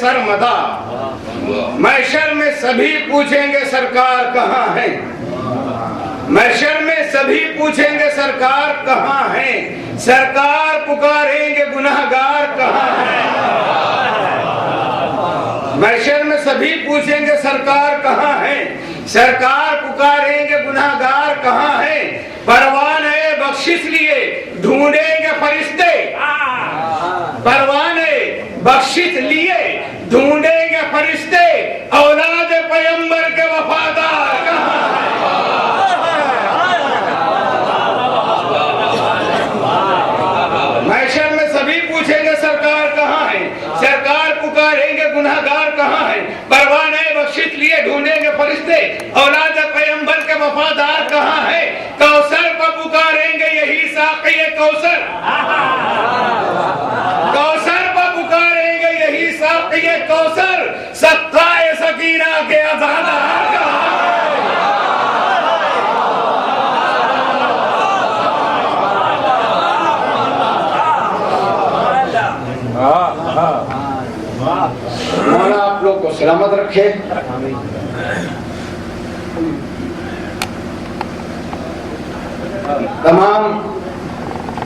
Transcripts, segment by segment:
सरमदा. महशर में सभी पूछेंगे सरकार कहाँ है. महशर में सभी पूछेंगे सरकार कहाँ है. सरकार पुकारेंगे गुनहगार कहाँ है. महशर में सभी पूछेंगे सरकार कहाँ है. सरकार पुकारेंगे गुनहगार कहाँ है. परवाने बख्शिश लिए ढूंढेंगे फरिश्ते. परवाने बख्शिश लिए ढूंढेंगे फरिश्ते. औलाद पैगंबर के वफादार कहाँ है. महशर में सभी पूछेंगे सरकार कहाँ है. सरकार पुकारेंगे गुनहगार कहाँ है. परवाने बख्शिश लिए ढूंढेंगे फरिश्ते. औलाद पैगंबर के वफादार कहाँ है. कौसर पर पुकारेंगे यही साक़ी कौसर. कौसर पर पुकारेंगे यही साक़ी कौसर. सत्ताए सकीना के आज़ादार कहाँ है. मौला आप लोग को सलामत रखे. तमाम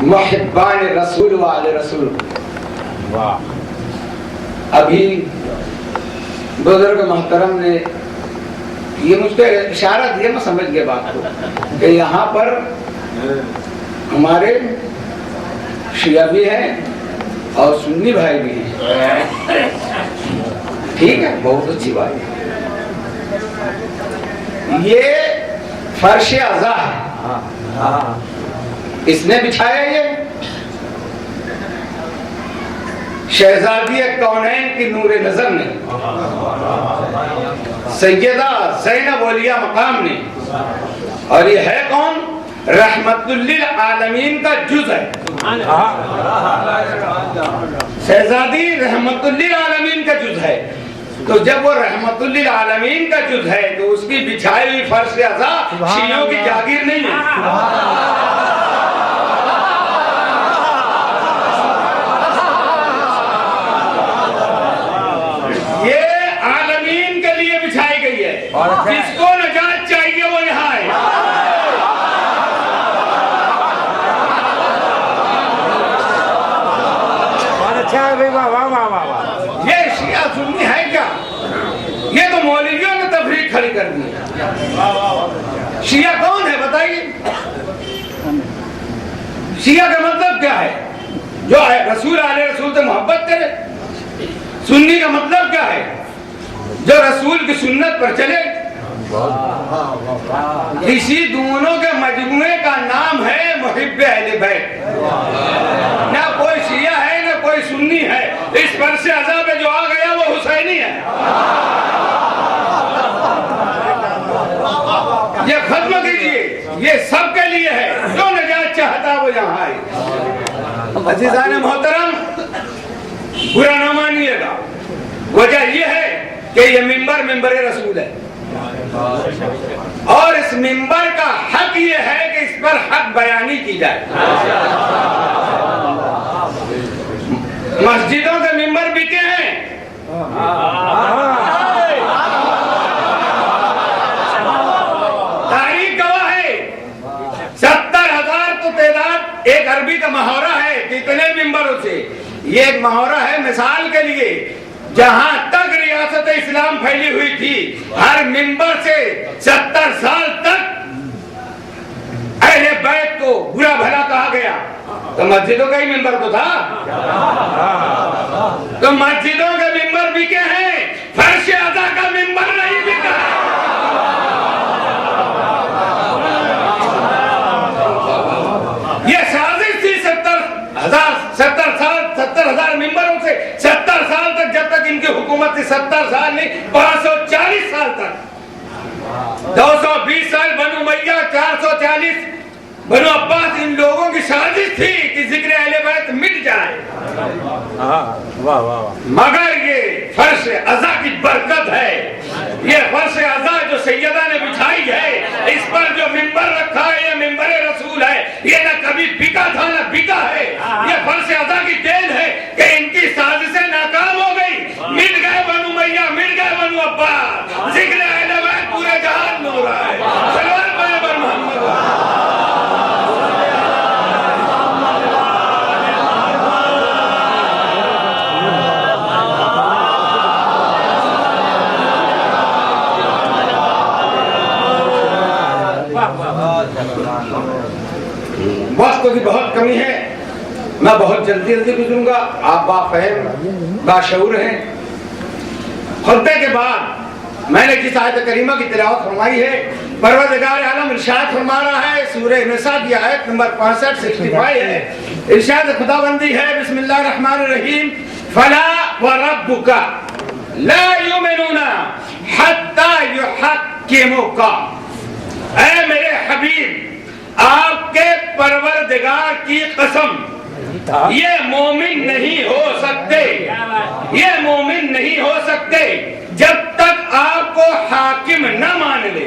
मुहिब्बान रसूल वाले रसूल. अभी बुजुर्ग मोहतरम ने ये मुझको इशारा दिया, मैं समझ गया बात को कि यहाँ पर हमारे शिया भी हैं और सुन्नी भाई भी हैं. ठीक है, बहुत अच्छी बात है. ये फर्श अज़ा है. इसने बिछाया ये शहजादी कौनैन की नूरे नजर ने, सैयदा ज़ैनब औलिया मकाम ने. और ये है कौन. रहमतुल्लिल आलमीन का जुज है। शहजादी रहमतुल्लिल आलमीन का जुज है। तो जब वो रहमतुल्लिल आलमीन का जुज है तो उसकी बिछाई हुई फर्श अज़ा शियों की जागीर नहीं है। ये आलमीन के लिए बिछाई गई है। जिसको नजात चाहिए वो यहाँ है। अच्छा है भाई, वाह वाह वाह वाह। ये शिया सुन्नी है क्या? ये तो मौलवियों ने तफरीक खड़ी कर दी। शिया कौन है बताइए? शिया का मतलब क्या है? जो है रसूल आले रसूल से मोहब्बत करे। सुन्नी का मतलब क्या है? जो रसूल की सुन्नत पर चले। इसी दोनों के मजमुए का नाम है मुहिब्बे अहले बैत। ना कोई शिया है ना कोई सुन्नी है। इस पर से अज़ाब जो आ गया वो हुसैनी है। ये खत्म कीजिए। ये सबके लिए है। जो नजात चाहता वो यहाँ आए। अज़ीज़ान मोहतरम, बुरा न मानिएगा। वजह यह है कि ये मिंबर रसूल है और इस मिंबर का हक ये है कि इस पर हक बयानी की जाए। मस्जिदों के मिंबर बिके हैं। तारीख गवाह है। 70,000 तो तादाद एक अरबी का मुहावरा है। कितने मिंबरों से? ये एक मुहावरा है मिसाल के लिए। जहां तक रियासत इस्लाम फैली हुई थी, हर मिंबर से 70 साल तक अहले बैत को बुरा भला कहा गया। तो मस्जिदों का ही मिंबर तो था। तो मस्जिदों के मिंबर बिके हैं, फर्श अज़ा का मिंबर नहीं बिका। ये साजिश थी 70,000 मिंबरों से 70 साल तक, जब तक इनकी हुकूमत थी। 70 साल नहीं, 540 साल तक। 220 साल बनु उमय्या, 440 बनु अब्बास। इन लोगों की साजिश थी कि जिक्र अहले बैत मिट जाए। वाह वाह वाह। मगर ये फर्श अज़ा की बरकत है। ये फर्श अज़ा जो सैयदा ने बिछाई है, इस पर जो मिंबर रखा है, ये मिंबर रसूल है। ये ना कभी बिका था ना बिका है। ये फर्श अज़ा की देन है कि इनकी साजिशें नाकाम हो गई। मिट गए बनु उमय्या, मिट गए बनु अब्बास। जिक्र अहले बैत पूरे जहान में हो रहा है। सलवात पैगंबर मोहम्मद। वक्त की बहुत कमी है। मैं बहुत जल्दी गुजरूंगा। आप बाफहम बाशऊर हैं। खुतबे के बाद मैंने जिस आयत करीमा की तिलावत फरमाई है, परवरदिगार आलम इरशाद फरमा रहा है। सूरह निसा की आयत नंबर 65 है। इरशाद खुदाबंदी है, बिस्मिल्लाहिर्रहमानिर्रहीम। फला व रब्बुका ला युमिनूना हत्ता युहक्किमुका। ऐ मेरे हबीब, आपके परवरदिगार की कसम, ये मोमिन नहीं हो सकते। ये मोमिन नहीं हो सकते जब तक आपको हाकिम न मान ले।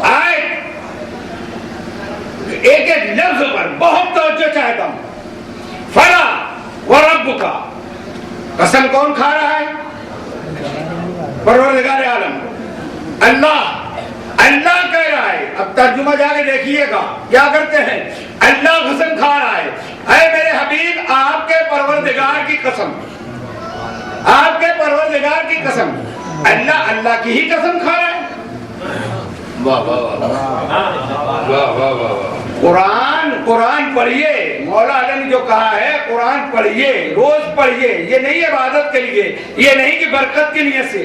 आए एक एक लफ्ज पर बहुत तवज्जो चाहता हूं। फला व रब्बुका, कसम कौन खा रहा है? परवरदिगार आलम अल्लाह। अल्लाह कह रहा है। अब तर्जुमा जाके देखिएगा क्या करते हैं। अल्लाह कसम खा रहा है। ऐ मेरे हबीब, आपके परवरदिगार की कसम, आपके परवरदिगार की कसम। अल्लाह की ही कसम खा रहा है। वाह वाह वाह वाह वाह। कुरान पढ़िए। मौला अली ने जो कहा है, कुरान पढ़िए, रोज पढ़िए। ये नहीं इबादत के लिए, ये नहीं कि बरकत की नियत से।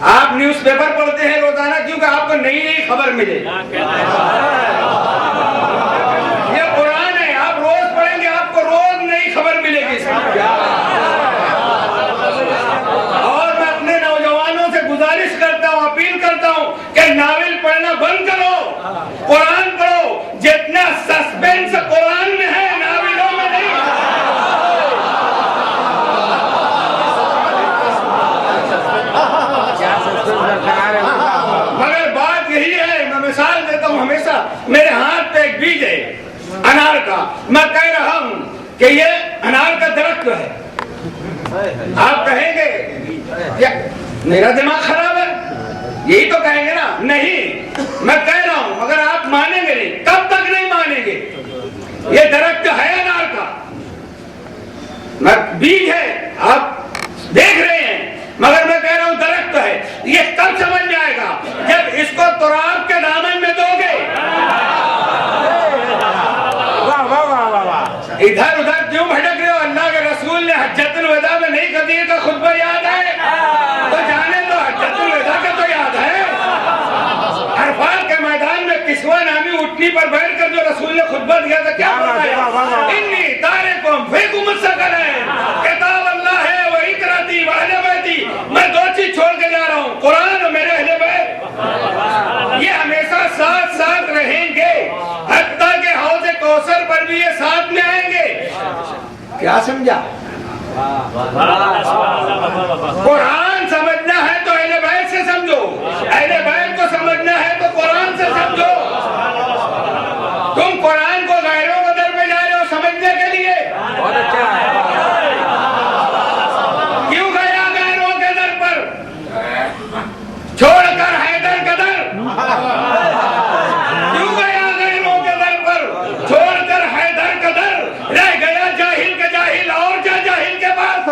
आप न्यूज़पेपर पढ़ते हैं रोजाना क्योंकि आपको नई नई खबर मिले। ये कुरान है, आप रोज पढ़ेंगे, आपको रोज नई खबर मिलेगी। और मैं अपने नौजवानों से गुजारिश करता हूँ, अपील करता हूँ कि नावल पढ़ना मैं कह रहा हूं कि ये अनार का दरख्त है। आप कहेंगे क्या मेरा दिमाग खराब है, यही तो कहेंगे ना। नहीं, मैं कह रहा हूं मगर आप मानेंगे नहीं। कब तक नहीं मानेंगे? ये दरख्त है अनार का, बीज है, आप देख रहे हैं, मगर मैं कह रहा हूं दरख्त है। ये कब समझ में आएगा? जब इसको तुराब के दामन में दोगे। इधर उधर क्यों भटक रहे हो? अल्लाह के रसूल ने हज्जतुल वदा में नहीं कदीर का खुतबा याद है तो जाने दो, हज्जतुल वदा का तो याद है। अरफात के मैदान में किस्वा नामी उठनी पर बैठकर जो रसूल ने खुतबा दिया था, क्या बताया? इन्नी तारिकुम फीकुम अस्सकलैन, किताब अल्लाह है व इतरती व अहले बैती। मैं दो चीज छोड़ के जा रहा हूँ, कुरान और मेरे अहले बैत। ये हमेशा साथ साथ रहेंगे, हत्ता के हौज़े कौसर पर भी ये साथ में आएंगे। क्या समझा? कुरान समझना है तो अहले बैत से समझो, अहले बैत को समझना है तो कुरान से समझो। तुम कुरान को गैरों के दर पे जा रहे हो समझने के लिए। बहुत अच्छा है। क्यों गया गैरों के दर पर? छोड़कर हैदर का दर। क्यों गया गैरों के दर पर? छोड़कर हैदर का दर। रह गया जाहिल के जाहिल और जाहिल के पास।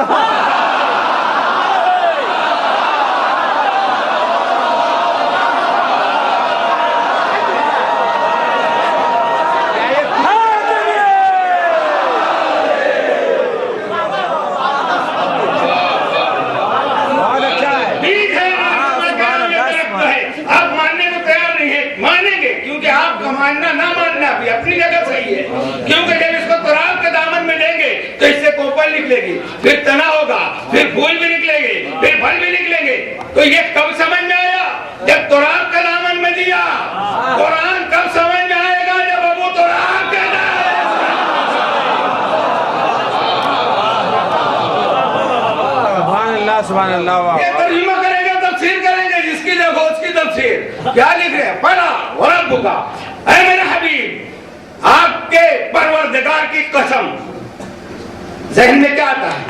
मानना ना मानना भी अपनी जगह सही है, क्योंकि जब इसको तुराब के दामन में लेंगे तो इससे कोपल निकलेगी, फिर तना होगा, फिर फूल भी निकलेंगे, फिर फल भी निकलेंगे। तो ये कब समझ में आया? जब तुराब के दामन में दिया। कुरान कब समझ में आएगा? जब अबू तुराब के सुभान अल्लाह। ये तर्जुमा करेंगे, तफसीर करेंगे, जिसकी देखो उसकी तफसीर। क्या लिख रहे हैं? पढ़ा रब्बु का, ऐ मेरे हबीब, आपके परवरदिगार की कसम। ज़हन में क्या आता है?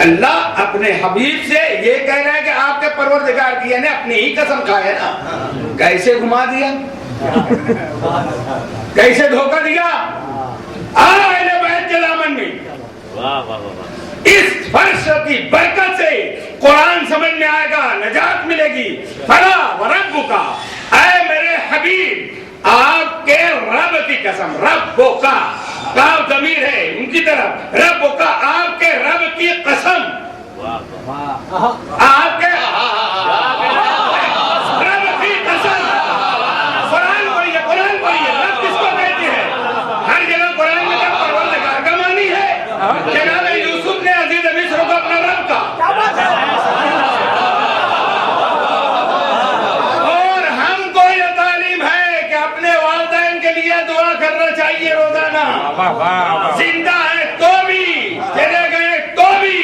अल्लाह अपने हबीब से ये कह रहा है कि आपके परवरदिगार की, यानी अपनी ही कसम खाए ना। कैसे घुमा दिया, कैसे धोखा दिया? अहले बैत के दामन में इस फर्श की बरकत से कुरान समझ में आएगा, नजात मिलेगी। फला व रब्बु का, ऐ मेरे हबीब, आपके रब की कसम। रब्बु का काफ ज़मीर है उनकी तरफ, रब्बु का, आपके रब की कसम। आपके रब की कसम। कुरान पढ़िए, कुरान पढ़िए। रब किसको कहते हैं? हर जगह कुरान में जब परवरदिगार का मानी है। जनाब यूसुफ ने अजीज मिस्र को अपना रब का, और हमको ये तालीम है कि अपने वालिदैन के लिए दुआ करना चाहिए रोजाना। जिंदा है तो भी, चले गए तो भी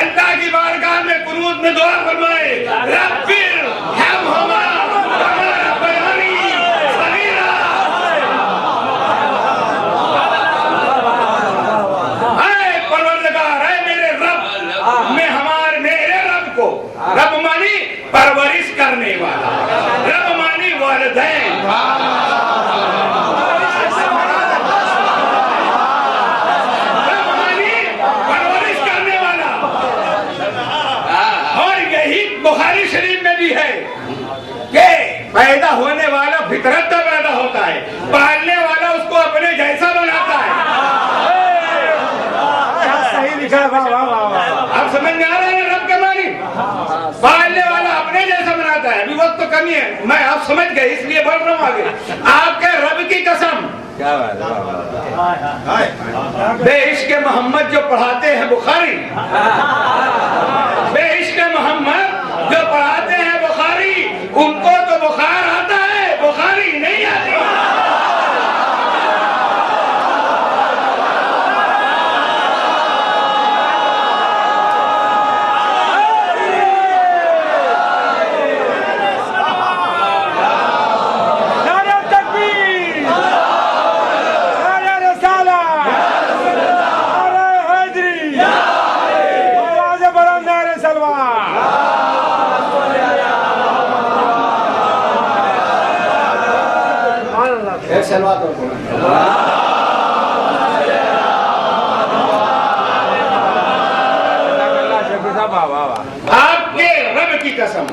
अल्लाह की बारगाह में कुनूत में दुआ फरमाए, रब्बिर हमहुमा कमा रब्बयानी सगीरा। रब मानी परवरिश करने वाला, रब मानी वालिदैन, रब मानी परवरिश करने वाला। और यही बुखारी शरीफ में भी है कि पैदा होने वाला फितरत का पैदा होता है, पालने वाला उसको अपने जैसा बनाता है। सही लिखा। आप समझ में आ रहे हैं? रब के मानी पालने वाला अपने जैसा बनाता है। अभी वक्त तो कमी है, मैं आप समझ गए इसलिए बढ़ रहा हूँ आगे। आपके रब की कसम। क्या बात है? बेइश्क मोहम्मद जो पढ़ाते हैं बुखारी, बेइश्क मोहम्मद जो पढ़ाते हैं बुखारी, उनको तो बुखार आता है, बुखारी नहीं आती। एक सलवात और बोलो। आपके रब की कसम,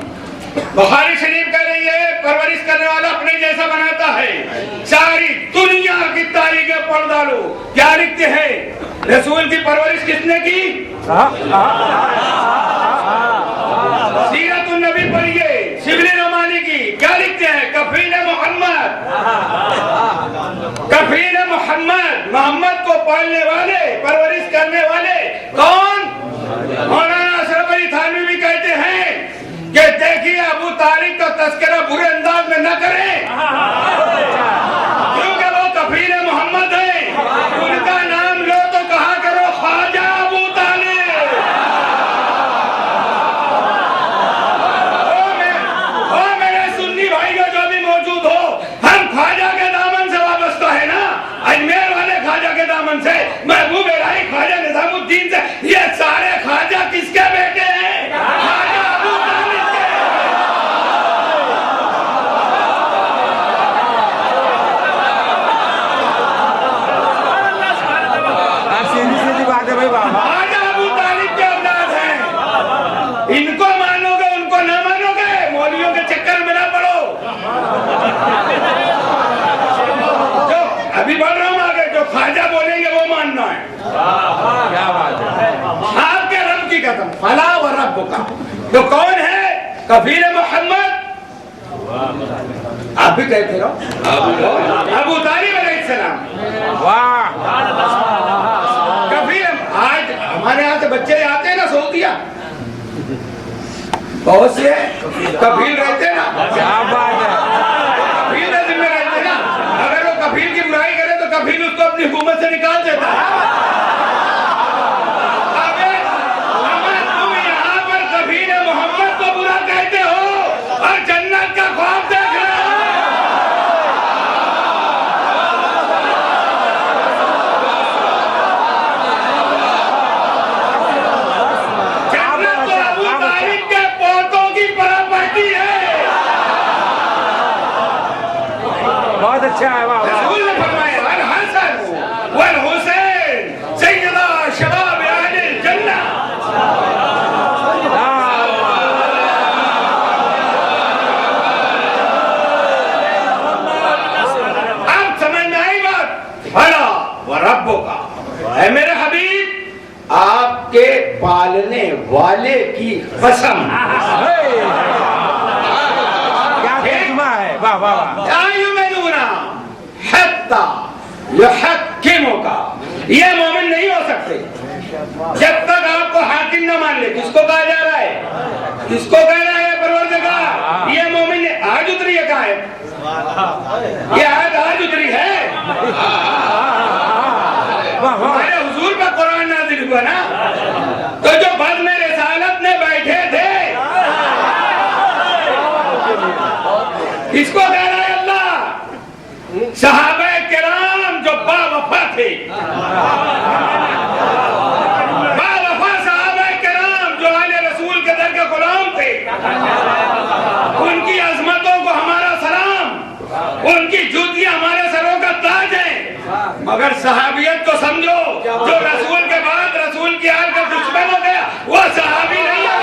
बुखारी शरीफ कह रही है, परवरिश करने वाला अपने जैसा बनाता है। सारी दुनिया की तारीखें पढ़ डालो, क्या लिखते हैं? रसूल की परवरिश किसने की? सीरत नबी पढ़िए, शिबली रोमानी की, क्या लिखते हैं? कफील मोहम्मद, कफील मोहम्मद, मोहम्मद को पालने वाले, परवरिश करने वाले कौन? मौलाना अशरफ अली थानवी भी कहते हैं कि देखिए अबू तालिब का तस्करा बुरे अंदाज में न करें, क्योंकि वो कफील मोहम्मद है। उनका नाम लो तो कहा करो ख्वाजा अबू तालिब। ओ मेरे सुन्नी भाइयों जो भी मौजूद हो, हम ख्वाजा के दामन से वाबस्ता है ना, अजमेर वाले ख्वाजा के दामन से, महबूब इलाही ख्वाजा निजामुद्दीन से। ये सारे ख्वाजा किसके बेटे हैं? ख्वाजा अबू तालिब के। सीधी बात है भाई बाबा। ख्वाजा अबू तालिब के औलाद हैं। इनको मानोगे, उनको ना मानोगे, मौलवियों के चक्कर में ना पड़ो। जो अभी बढ़ रहा हूं आगे, जो ख्वाजा बोलेंगे वो मानना है। क्या बात है? आपके रब की कसम, फला व रब का। तो कौन है? कफील मोहम्मद। आप भी कहते रहो अबू तालिब अलैहिस्सलाम। वाह, कफील। आज हमारे यहाँ से बच्चे आते हैं ना सऊदिया, बहुत से कफील रहते हैं ना। क्या बात है? कफील में जिम्मे रहते हैं ना। अगर वो कफील की बुराई करे तो कफील उसको अपनी हुकूमत से निकाल देता है। अबे तुम यहाँ पर कफील मोहम्मद को बुरा कहते हो और जन्नत का ख्वाब देख रहे हो। जन्नत तो अबू तालिब के पोतों की प्रॉपर्टी है। बहुत अच्छा है। वाह, रसूल ने फरमाया अल हसन वल हुसैन सय्यदा शबाब अहलिल जन्नह। अब समझ में आई बात? फला व रब्बुका, ऐ मेरे हबीब, आपके पालने वाले की कसम। क्या तर्जुमा है? वाह वाह वाह। ये मोमिन नहीं हो सकते जब तक आपको हाकिम न मान ले। किसको कहा जा रहा है? किसको कह रहा है? परवरदिगार। ये मोमिन ने आज उतरी है, कहा है? ये आज उतरी है। हमारे हुजूर पर कुरान नाज़िल हुआ ना, तो जो बज़्म में रिसालत में बैठे थे, किसको कह रहा है अल्लाह? सहाबा किराम जो बावफा थे, बावफा सहाबा किराम जो आले रसूल के दर के गुलाम थे, उनकी अजमतों को हमारा सलाम, उनकी जूतियां हमारे सरों का ताज है। मगर सहाबियत को समझो, जो रसूल के बाद रसूल की आल का दुश्मन हो गया, वो सहाबी नहीं है।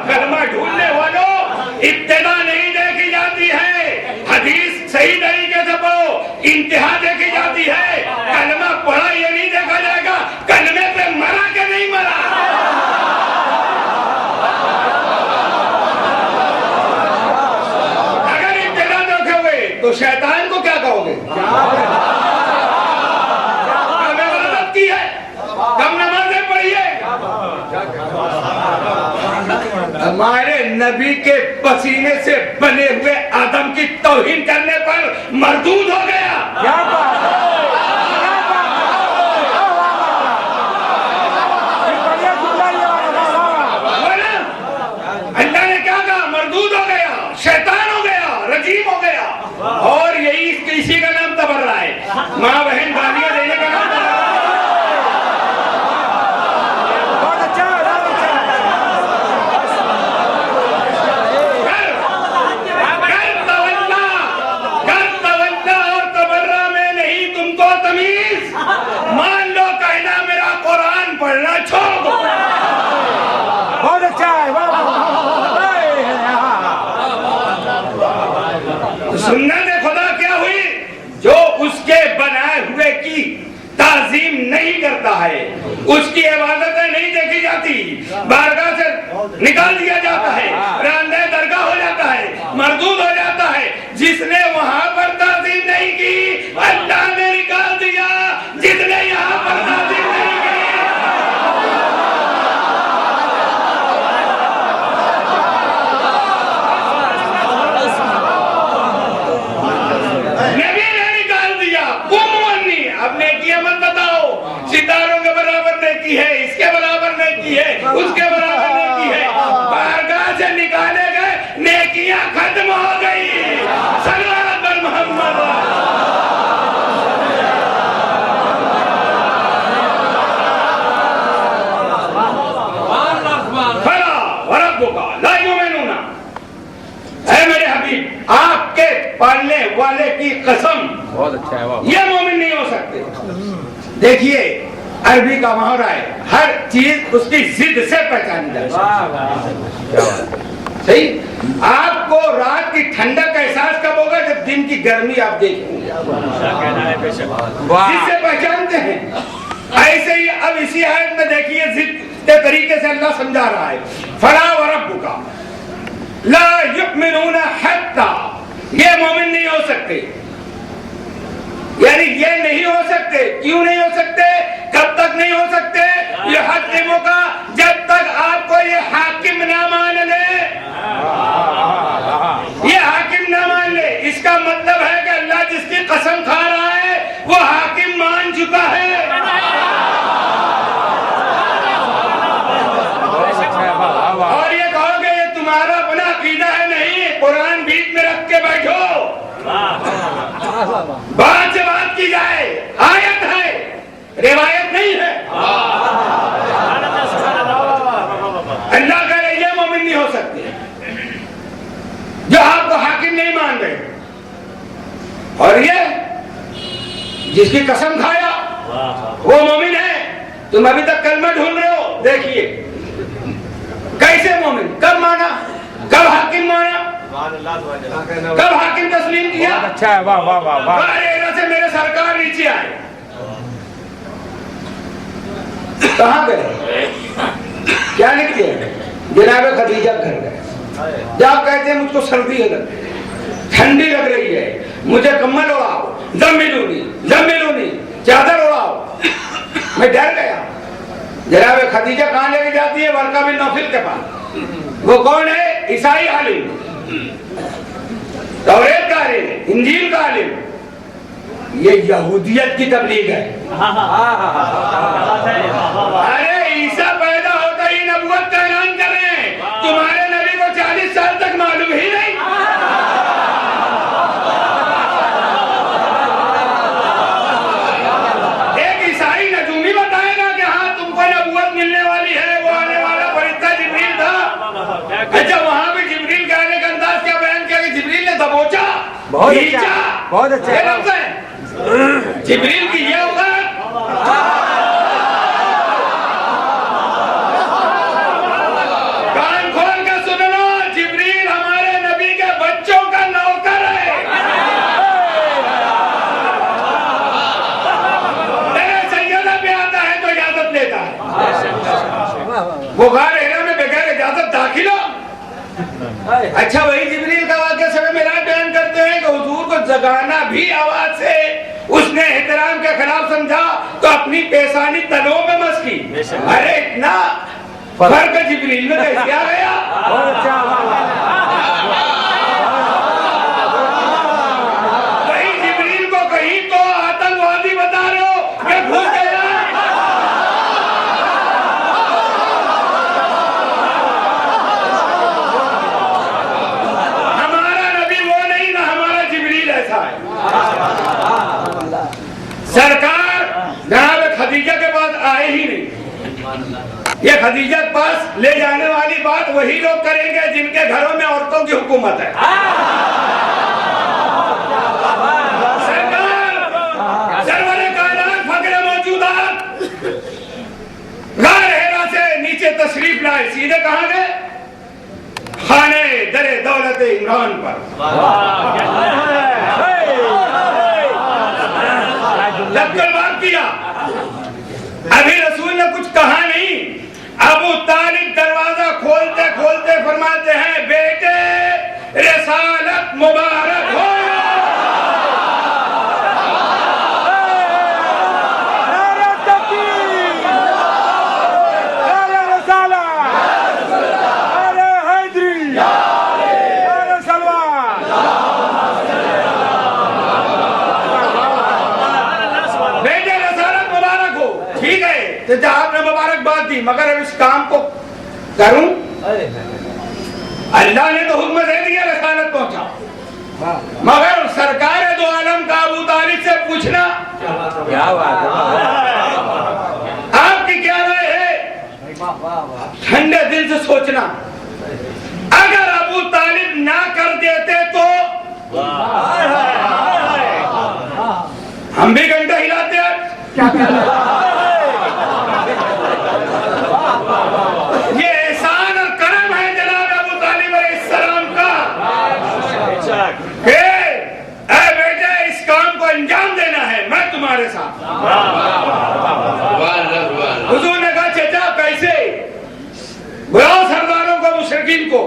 कलमा ढूंढने वालों, इब्तिदा नहीं देखी जाती है, हदीस सही तरीके से पढ़ो, इंतहा देखी जाती है। कलमा पढ़ा ये नहीं देखा जाएगा कलमे पे मरा के नहीं मरा। अगर इब्तिदा देखोगे तो शैतान को क्या कहोगे? इबादत की है, कम नमाजें पढ़ी है। हमारे नबी के पसीने से बने हुए आदम की तौहीन करने पर मरदूद हो गया। क्या बात है, क्या बात है। ये बढ़िया जुमला ये वाला, वाह वाह। अल्लाह ने क्या कहा? मरदूद हो गया, शैतान हो गया, रजीम हो गया। और यही इसी का नाम तबर्रा है। माँ बहन गालियां देने का नाम तबर्रा है। बहुत अच्छा है, बहुत अच्छा है। कर तवल्ला और तबर्रा में नहीं तुमको तमीज। मान लो कहना मेरा कुरान पढ़ना छोड़ दो। बहुत अच्छा है, वाह वाह। सुन्नत खुदा क्या हुई? जो उसके बनाए हुए की ताजीम नहीं करता है, उसकी इबादतें नहीं देखी जाती, बारगाह से निकाल दिया जाता है, रांदे दरगाह हो जाता है, मरदूद हो जाता है। जिसने वहां पर ताजीम नहीं की, अल्लाह ने निकाल दिया। जिसने यहाँ पर ताजीम नहीं की, नबी ने निकाल दिया। कुमवन्नी, अब नेकी मत बताओ। सितारों के बराबर नेकी है, इसके बराबर नेकी है, उसके बराबर नेकी है। बारगाह से निकाले गए, नेकियां खत्म हो गई। सल्लल्लाहु अलैहि मोहम्मद। फला व रब्बुका ला युमिनूना। ऐ मेरे हबीब, आपके पालने वाले की कसम, बहुत अच्छा है, वाह। ये मोमिन नहीं हो सकते। देखिए अरबी का मुहावरा है, हर चीज उसकी जिद से पहचानी जाती है। वाह वाह, क्या बात है। सही। आपको रात की ठंडक का एहसास कब होगा? जब दिन की गर्मी आप देखेंगे, वाह। जिससे पहचानते हैं। ऐसे ही अब इसी आयत में देखिए जिद के तरीके से अल्लाह समझा रहा है। फला व रब्बुका ला युमिनूना हत्ता, ये मोमिन नहीं हो सकते। यानी ये नहीं हो सकते। क्यों नहीं हो सकते? कब तक नहीं हो सकते? ये हाकिमों का, जब तक आपको ये हाकिम ना मान ले, ये हाकिम ना मान ले। इसका मतलब है कि अल्लाह जिसकी कसम खा रहा है वो हाकिम मान चुका है। बहुत अच्छा है, वाह वाह। और ये कहोगे ये तुम्हारा अपना अकीदा है? नहीं, कुरान बीच में रख के बैठो। बात से बात की जाए, आयत है, रिवायत नहीं है। अल्लाह कह रहे ये मोमिन नहीं हो सकते जो आपको हाकिम नहीं मान रहे। और ये जिसकी कसम खाया वो मोमिन है। तुम अभी तक कलमा ढूंढ रहे हो। देखिए कैसे मोमिन, कब माना, कब हाकिम माना, कब हाकिम तस्लीम किया। बहुत अच्छा है, वाह वाह वाह वाह। बारेरा से मेरे सरकार नीचे आए, कहाँ गए? क्या लिखते हैं? जनाब खदीजा घर गए। जब कहते हैं मुझको सर्दी लग, ठंडी लग रही है, मुझे कम्बल उड़ाओ, जम्मिलूनी चादर उड़ाओ। मैं डर गया। जनाब खदीजा कहाँ लेके जाती है? वर्का बिन नौफिल के पास। वो कौन है? ईसाई आलिम, तौरेत का आलिम, इंजील का आलिम। ये यहूदियत की तबलीग है। अरे ईसा पैदा होता ही नबूवत का ऐलान कर रहे हैं। तुम्हारे नबी को 40 साल तक मालूम ही नहीं। एक ईसाई नजूमी बताएगा कि हाँ तुमको नबूवत मिलने वाली है, वो आने वाला फरिश्ता जिब्रील था। अच्छा, वहां भी जिब्रील के आने का अंदाज क्या बयान किया कि जिब्रील ने दबोचा, बहुत अच्छा, बहुत अच्छा। ये लफ्ज़ है जिब्रील की। ये औकात कान खोल कर सुन लो, जिब्रील हमारे नबी के बच्चों का नौकर है। सैयदा पे आता है तो इजाजत लेता है। बुखार हेरा में बगैर इजाजत दाखिल हो। अच्छा, वही जिब्रील का वाक़या समय मेरा बयान करते हैं कि हुजूर को जगाना भी आवाज से उसने एहतराम के खिलाफ समझा तो अपनी पेशानी तलों में मस की। अरे इतना फर्क जिब्रील में कैसे आ गया? बहुत अच्छा, वाह वाह। कहीं जिब्रील को कहीं तो आतंकवादी बता रहे हो, ये घुस गया। हमारा नबी वो नहीं ना हमारा जिब्रील ऐसा है। सरकार जनाब खदीजा के पास आए ही नहीं। ये खदीजा के पास ले जाने वाली बात वही लोग करेंगे जिनके घरों में औरतों की हुकूमत है। सरकार सरवरे कायनात फकरे मौजूदात गार हेरा से नीचे तशरीफ लाए, सीधे कहां गए? खाने दरे दौलत इमरान पर। लक्कड़ बात किया, अभी रसूल ने कुछ कहा नहीं। अबू तालिब दरवाजा खोलते खोलते फरमाते हैं, बेटे रिसालत मुबारक हो। नारे तकबीर, नारे रिसालत, नारे हैदरी, नारे सलवान। बेटे रिसालत मुबारक हो। ठीक है, तो आपने मुबारकबाद दी, मगर अब इस काम को करूं? अल्लाह ने तो हुक्म दे दिया, रिसालत पहुंचा, मगर सरकार दो आलम का अबू तालिब से पूछना क्या बात है, आपकी क्या राय है? ठंडे दिल से सोचना, अगर अबू तालिब ना कर देते तो हम भी घंटा हिलाते हैं। ये एहसान और करम है जनाब अबू तालिब अलैहिस्सलाम का कि ऐ बेटे इस काम को अंजाम देना है, मैं तुम्हारे साथ। हुजूर ने कहा चाचा कैसे? बुलाओ सरदारों को, मुशरिकीन को,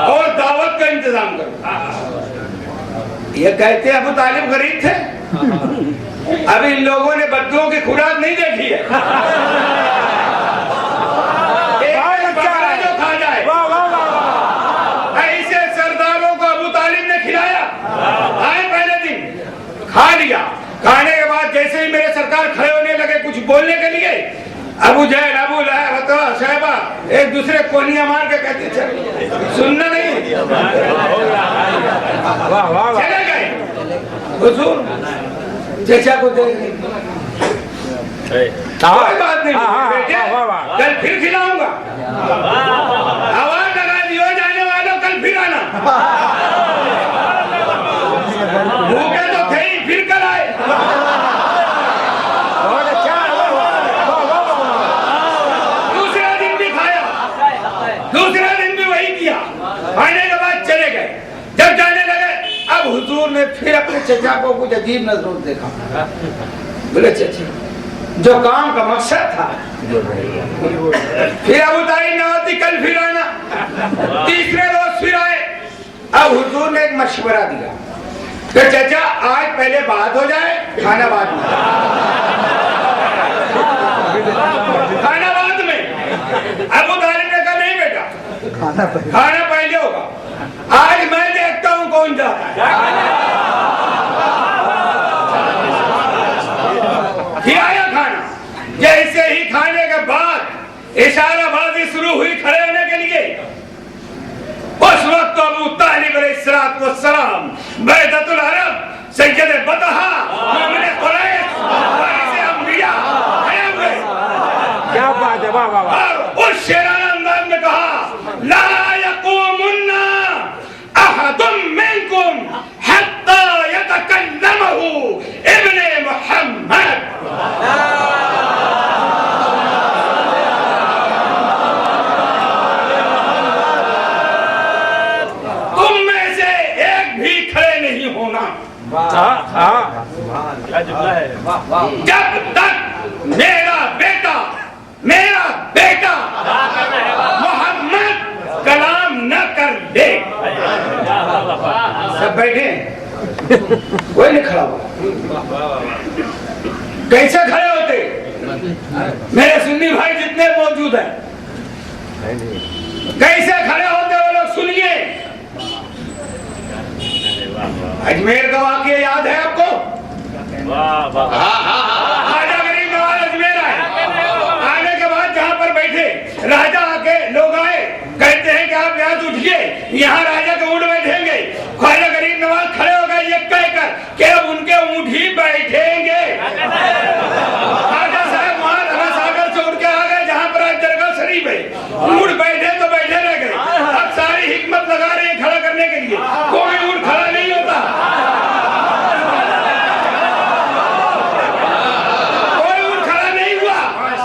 और दावत का इंतजाम करो। ये कहते अबू तालिब गरीब थे, अभी इन लोगों ने बद्दुओं की खुराक नहीं देखी है। एक बकरा जो खा जाए, ऐसे सरदारों को अबू तालिब ने खिलाया। आए पहले दिन खा लिया, खाने के बाद जैसे ही मेरे सरकार खड़े होने लगे कुछ बोलने के लिए, अबू जहल, अबू लहब, शहबा एक दूसरे कोनिया मार के कहते चल, सुनना नहीं, चले गए। हुजूर चचा को देख कोई बात नहीं बेटे, कल फिर खिलाऊंगा। आवाज लगा दियो जाने वालों, कल फिर आना। भूखे तो थे ही, फिर कल आए। दूसरा दिन भी खाया, दूसरा दिन भी वही किया, खाने के बाद चले गए। जब जाने लगे, अब हुजूर ने फिर अपने चचा को कुछ अजीब नजरों से देखा। बोले चचा जो काम का मकसद था, फिर अबू तालिब न होती, कल फिर आना। तीसरे रोज फिर आए। अब हुजूर ने एक मशवरा दिया कि चचा आज पहले बात हो जाए, खाना बाद में, खाना बाद में। अबू तालिब ने कहा नहीं बेटा, खाना पहले होगा, आज मैं देखता हूं कौन जाता है। खिलाया खाना, जैसे ही खाने के बाद इशाराबाजी शुरू हुई खड़े होने के लिए, उस वक्त अबू तालिब अलैहिस्सलाम बैतुल अरब सैयद बतहा मोमिन कुरैश वारिस अंबिया खड़े हुए। क्या बात है, वाह वाह वाह। और उस शेराना अंदाज में कहा, ला यक़ूमुन्ना अहदुम मिनकुम हत्ता यतकल्लमहु इब्ने मुहम्मद। तुम में से एक भी खड़े नहीं होना जब तक मेरा बेटा मोहम्मद कलाम न कर दे। सब बैठे, कोई नहीं खड़ा हुआ। कैसे खड़े होते? मेरे सुन्नी भाई जितने मौजूद हैं, कैसे खड़े होते वो लोग सुनिए। अजमेर का वाकया याद है आपको? राजा गरीब नवाज अजमेर आए, आने के बाद जहाँ पर बैठे राजा आके लोग आए, कहते हैं कि आप यहाँ से उठिए, यहाँ राजा के ऊँट बैठेंगे। ख्वाजा गरीब नवाज खड़े हो गए ये कहकर कि अब उनके ऊँट ही बैठेंगे। राजा साहब वहाँ रना सागर से उठ के आ गए जहाँ पर आज दरगाह शरीफ है, ऊँट बैठे तो बैठे रह गए। अब सारी हिकमत लगा रहे हैं खड़ा करने के लिए, कोई ऊँट खड़ा नहीं होता, कोई ऊँट खड़ा नहीं हुआ।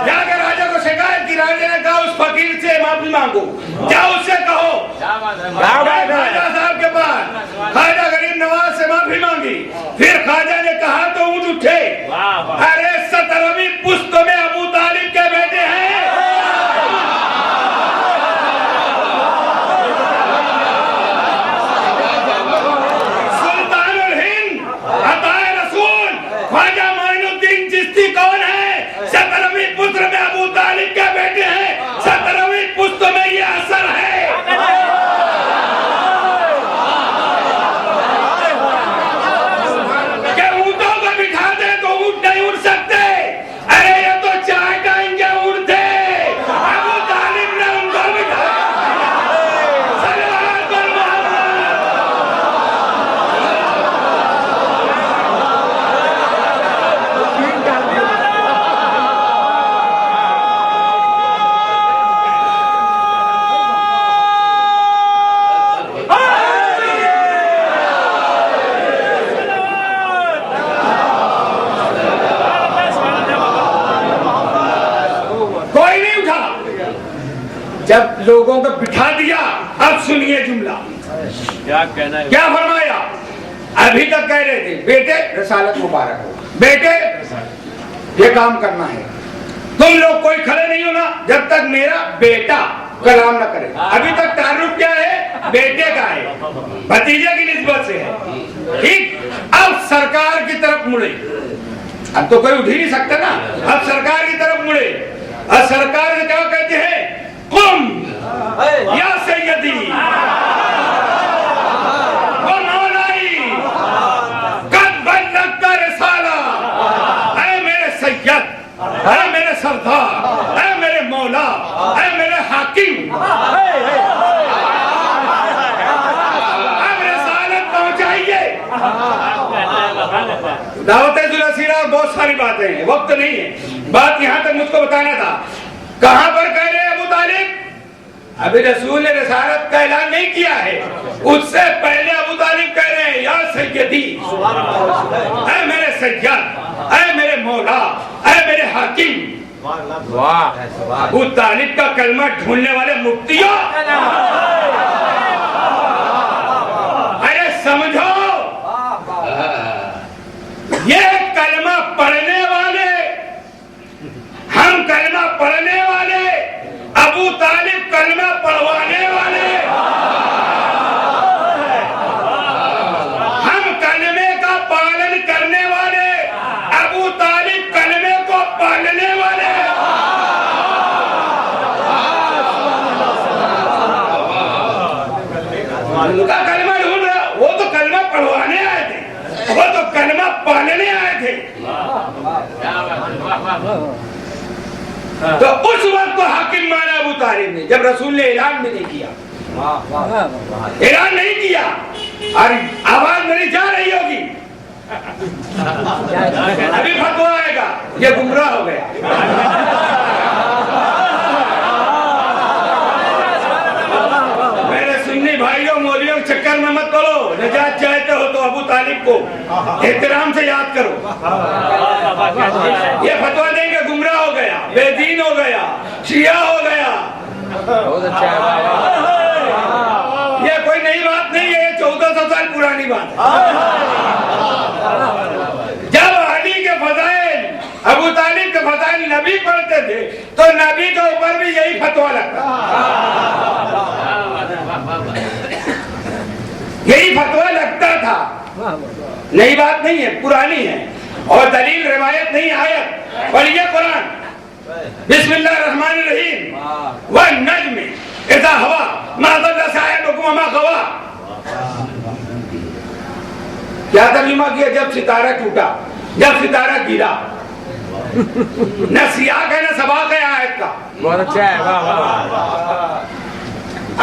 जाकर राजा को शिकायत की, राजा ने कहा उस फकीर से माफी मांगो, जाओ उससे कहो। राजा साहब के पास ख्वाजा गरीब नवाज से माफी मांगी, फिर ख्वाजा ने कहा तो ऊँट उठे। अरे 17वीं पुश्त में अबू तालिब के बेटे हैं। सुल्तानुल हिंद अताए रसूल ख्वाजा मोइनुद्दीन चिश्ती कौन है? 17वीं पुत्र में अबू तालिब के बेटे हैं। 17वीं पुश्त में ये असर है। जब लोगों को बिठा दिया, अब सुनिए जुमला क्या कहना है, क्या फरमाया। अभी तक कह रहे थे बेटे रसालत मुबारक हो, बेटे ये काम करना है, तुम लोग कोई खड़े नहीं होना जब तक मेरा बेटा कलाम न करे। अभी तक तारुफ क्या है? बेटे का है, भतीजे की निस्बत से है। ठीक, अब सरकार की तरफ मुड़े, अब तो कोई उठ ही नहीं सकता ना, अब सरकार की तरफ मुड़े। अब सरकार से क्या कहते हैं? कुम या सैयदी व मौलाई कद बल्लगता रिसाला। ऐ मेरे सैयद, ऐ मेरे सरदार, ऐ मेरे मौला, ऐ मेरे हाकिम, अब रिसालत पहुंचाइए। दावत-ए-जुल-असीरा और बहुत सारी बातें हैं, वक्त नहीं है, बात यहाँ तक मुझको बताना था। कहां पर कह रहे हैं अबू तालिब? अभी रसूल ने रिसालत का ऐलान नहीं किया है, उससे पहले अबू तालिब कह रहे हैं या सैयदी, ऐ मेरे सैयद, ऐ मेरे मौला, ऐ मेरे हाकिम। अबू तालिब का कलमा ढूंढने वाले मुफ्तियों, अरे समझो, ये कलमा पढ़ने वाले, हम कलमा पढ़ने वाले, अबू तालिब कलमा पढ़वाने वाले, हम कलमे का पालन करने वाले, अबू तालिब कलमे को पालने वाले। उनका कलमा ढूंढ रहा, वो तो कलमा पढ़वाने आए थे, वो तो कलमा पालने आए थे। तो उस वक्त तो हाकिम माना अबू तालिब ने, जब रसूल ने ऐलान भी नहीं किया, ऐलान नहीं किया, और आवाज मेरी जा रही होगी, अभी फतवा आएगा, ये गुमराह हो गया। मेरे सुन्नी भाइयों मौलवियों के चक्कर में मत पड़ो, निजात चाहते हो तो अबू तालिब को एहतराम से याद करो। ये फतवा देंगे गुमराह हो गया, बेदीन हो गया, शिया हो गया। ये कोई नई बात नहीं है, 1400 साल पुरानी बात है। जब अली के फजाइल, अबू तालिब के फजाइल नबी पढ़ते थे तो नबी के ऊपर भी यही फतवा लगता, यही फतवा लगता था। नई बात नहीं है, पुरानी है, और दलील रिवायत नहीं आयत। पढ़िए कुरान, बिस्मिल्लाहिर्रहमानिर्रहीम व नज्म इज़ा हवा मा ज़ल्ला साहिबुकुम व मा गवा। क्या तर्जुमा किया? जब सितारा टूटा, जब सितारा गिरा। न सियाक है न सबाक है आयत का। बहुत अच्छा है, वाह वाह।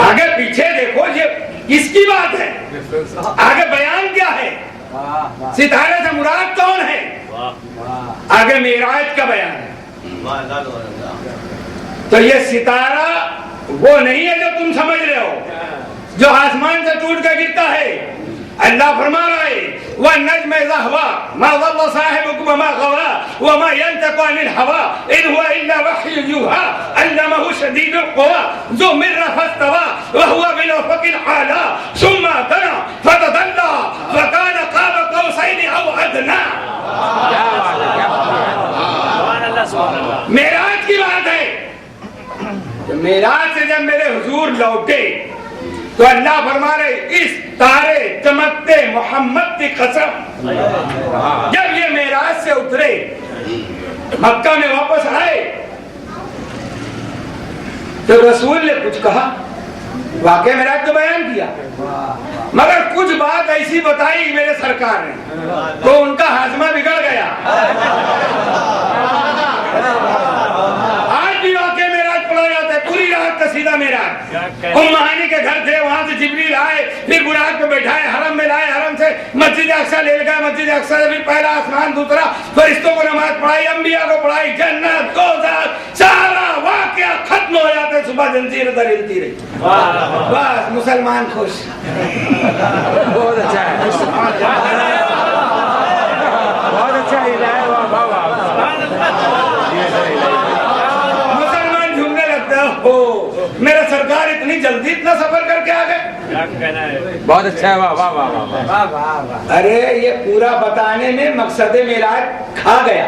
आगे पीछे देखो, ये किसकी बात है? आगे बयान क्या है? सितारे से मुराद कौन है? आगे मेराज का बयान है। तो ये सितारा वो नहीं है जो तुम समझ रहे हो, जो आसमान से टूट कर गिरता है। अल्लाह फरमा रहा है वह नज्म इज़ा हवा मा ज़ल्ला साहिबुकुम व मा गवा व मा यंतिक़ु अनिल हवा इन हुवा इल्ला वह्युन यूहा अल्लमहु शदीदुल क़ुवा ज़ु मिर्रा फस्तवा व हुवा बिल उफ़क़िल आला सुम्मा दना फतदल्ला व कान क़ाब क़ौसैन औ अदना। मेराज की बात है। मेराज से जब मेरे हुजूर लौटे तो अल्लाह फरमा रहे इस तारे चमकते मोहम्मद की कसम, जब ये मेराज से उतरे मक्का में वापस आए तो रसूल ने कुछ कहा, वाकई मेराज तो बयान किया, मगर कुछ बात ऐसी बताई मेरे सरकार ने तो उनका हाजमा बिगड़ गया। आज भी वाकई मेराज पढ़ा जाता है, पूरी रात का सीधा मेराज। उम्मानी के घर थे, वहां से जिब्रील आए, फिर बुराक पे बैठाए, हरम में लाए, हरम से मस्जिद अक्सा ले गए, मस्जिद अक्सा से फिर पहला आसमान, दूसरा फरिश्तों को नमाज पढ़ाई, अंबिया को पढ़ाई, जन्नत दोज़ख सारा वाकया खत्म हो जाता है। सुबह जंजीर दर हिलती रही, बस मुसलमान खुश। बहुत अच्छा है, बहुत अच्छा हिला है, वाह वाह वाह। मुसलमान झूमने लगते हो, मेरा सरकार इतनी जल्दी इतना सफर करके आ गए। बहुत अच्छा है, वाह वाह वाह वाह। अरे ये पूरा बताने में मकसद मेराज खा गया।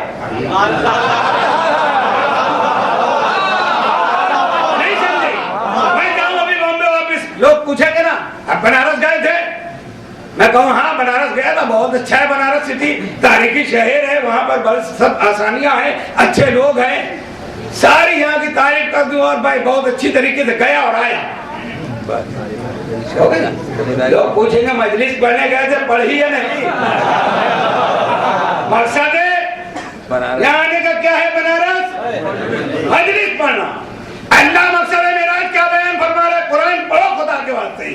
नहीं समझे? मैं कहूँ अभी बॉम्बे वापिस लोग पूछेंगे ना, अब बनारस गए थे? मैं कहूँ हाँ बनारस गया था, बहुत अच्छा है बनारस सिटी, तारीखी शहर है, वहाँ पर बहुत सब आसानियाँ हैं, अच्छे लोग हैं, सारी यहाँ की तारीफ कर दूं और भाई बहुत अच्छी तरीके से गया और आया। हो गया ना? लोग पूछेंगे मजलिस पढ़ने गए थे, पढ़ी है नहीं? मकसद यहाँ आने का क्या है? बनारस मजलिस पढ़ना। अल्लाह मकसद है मेराज क्या बयान फरमा रहे? कुरान पढ़ो खुदा के वास्ते।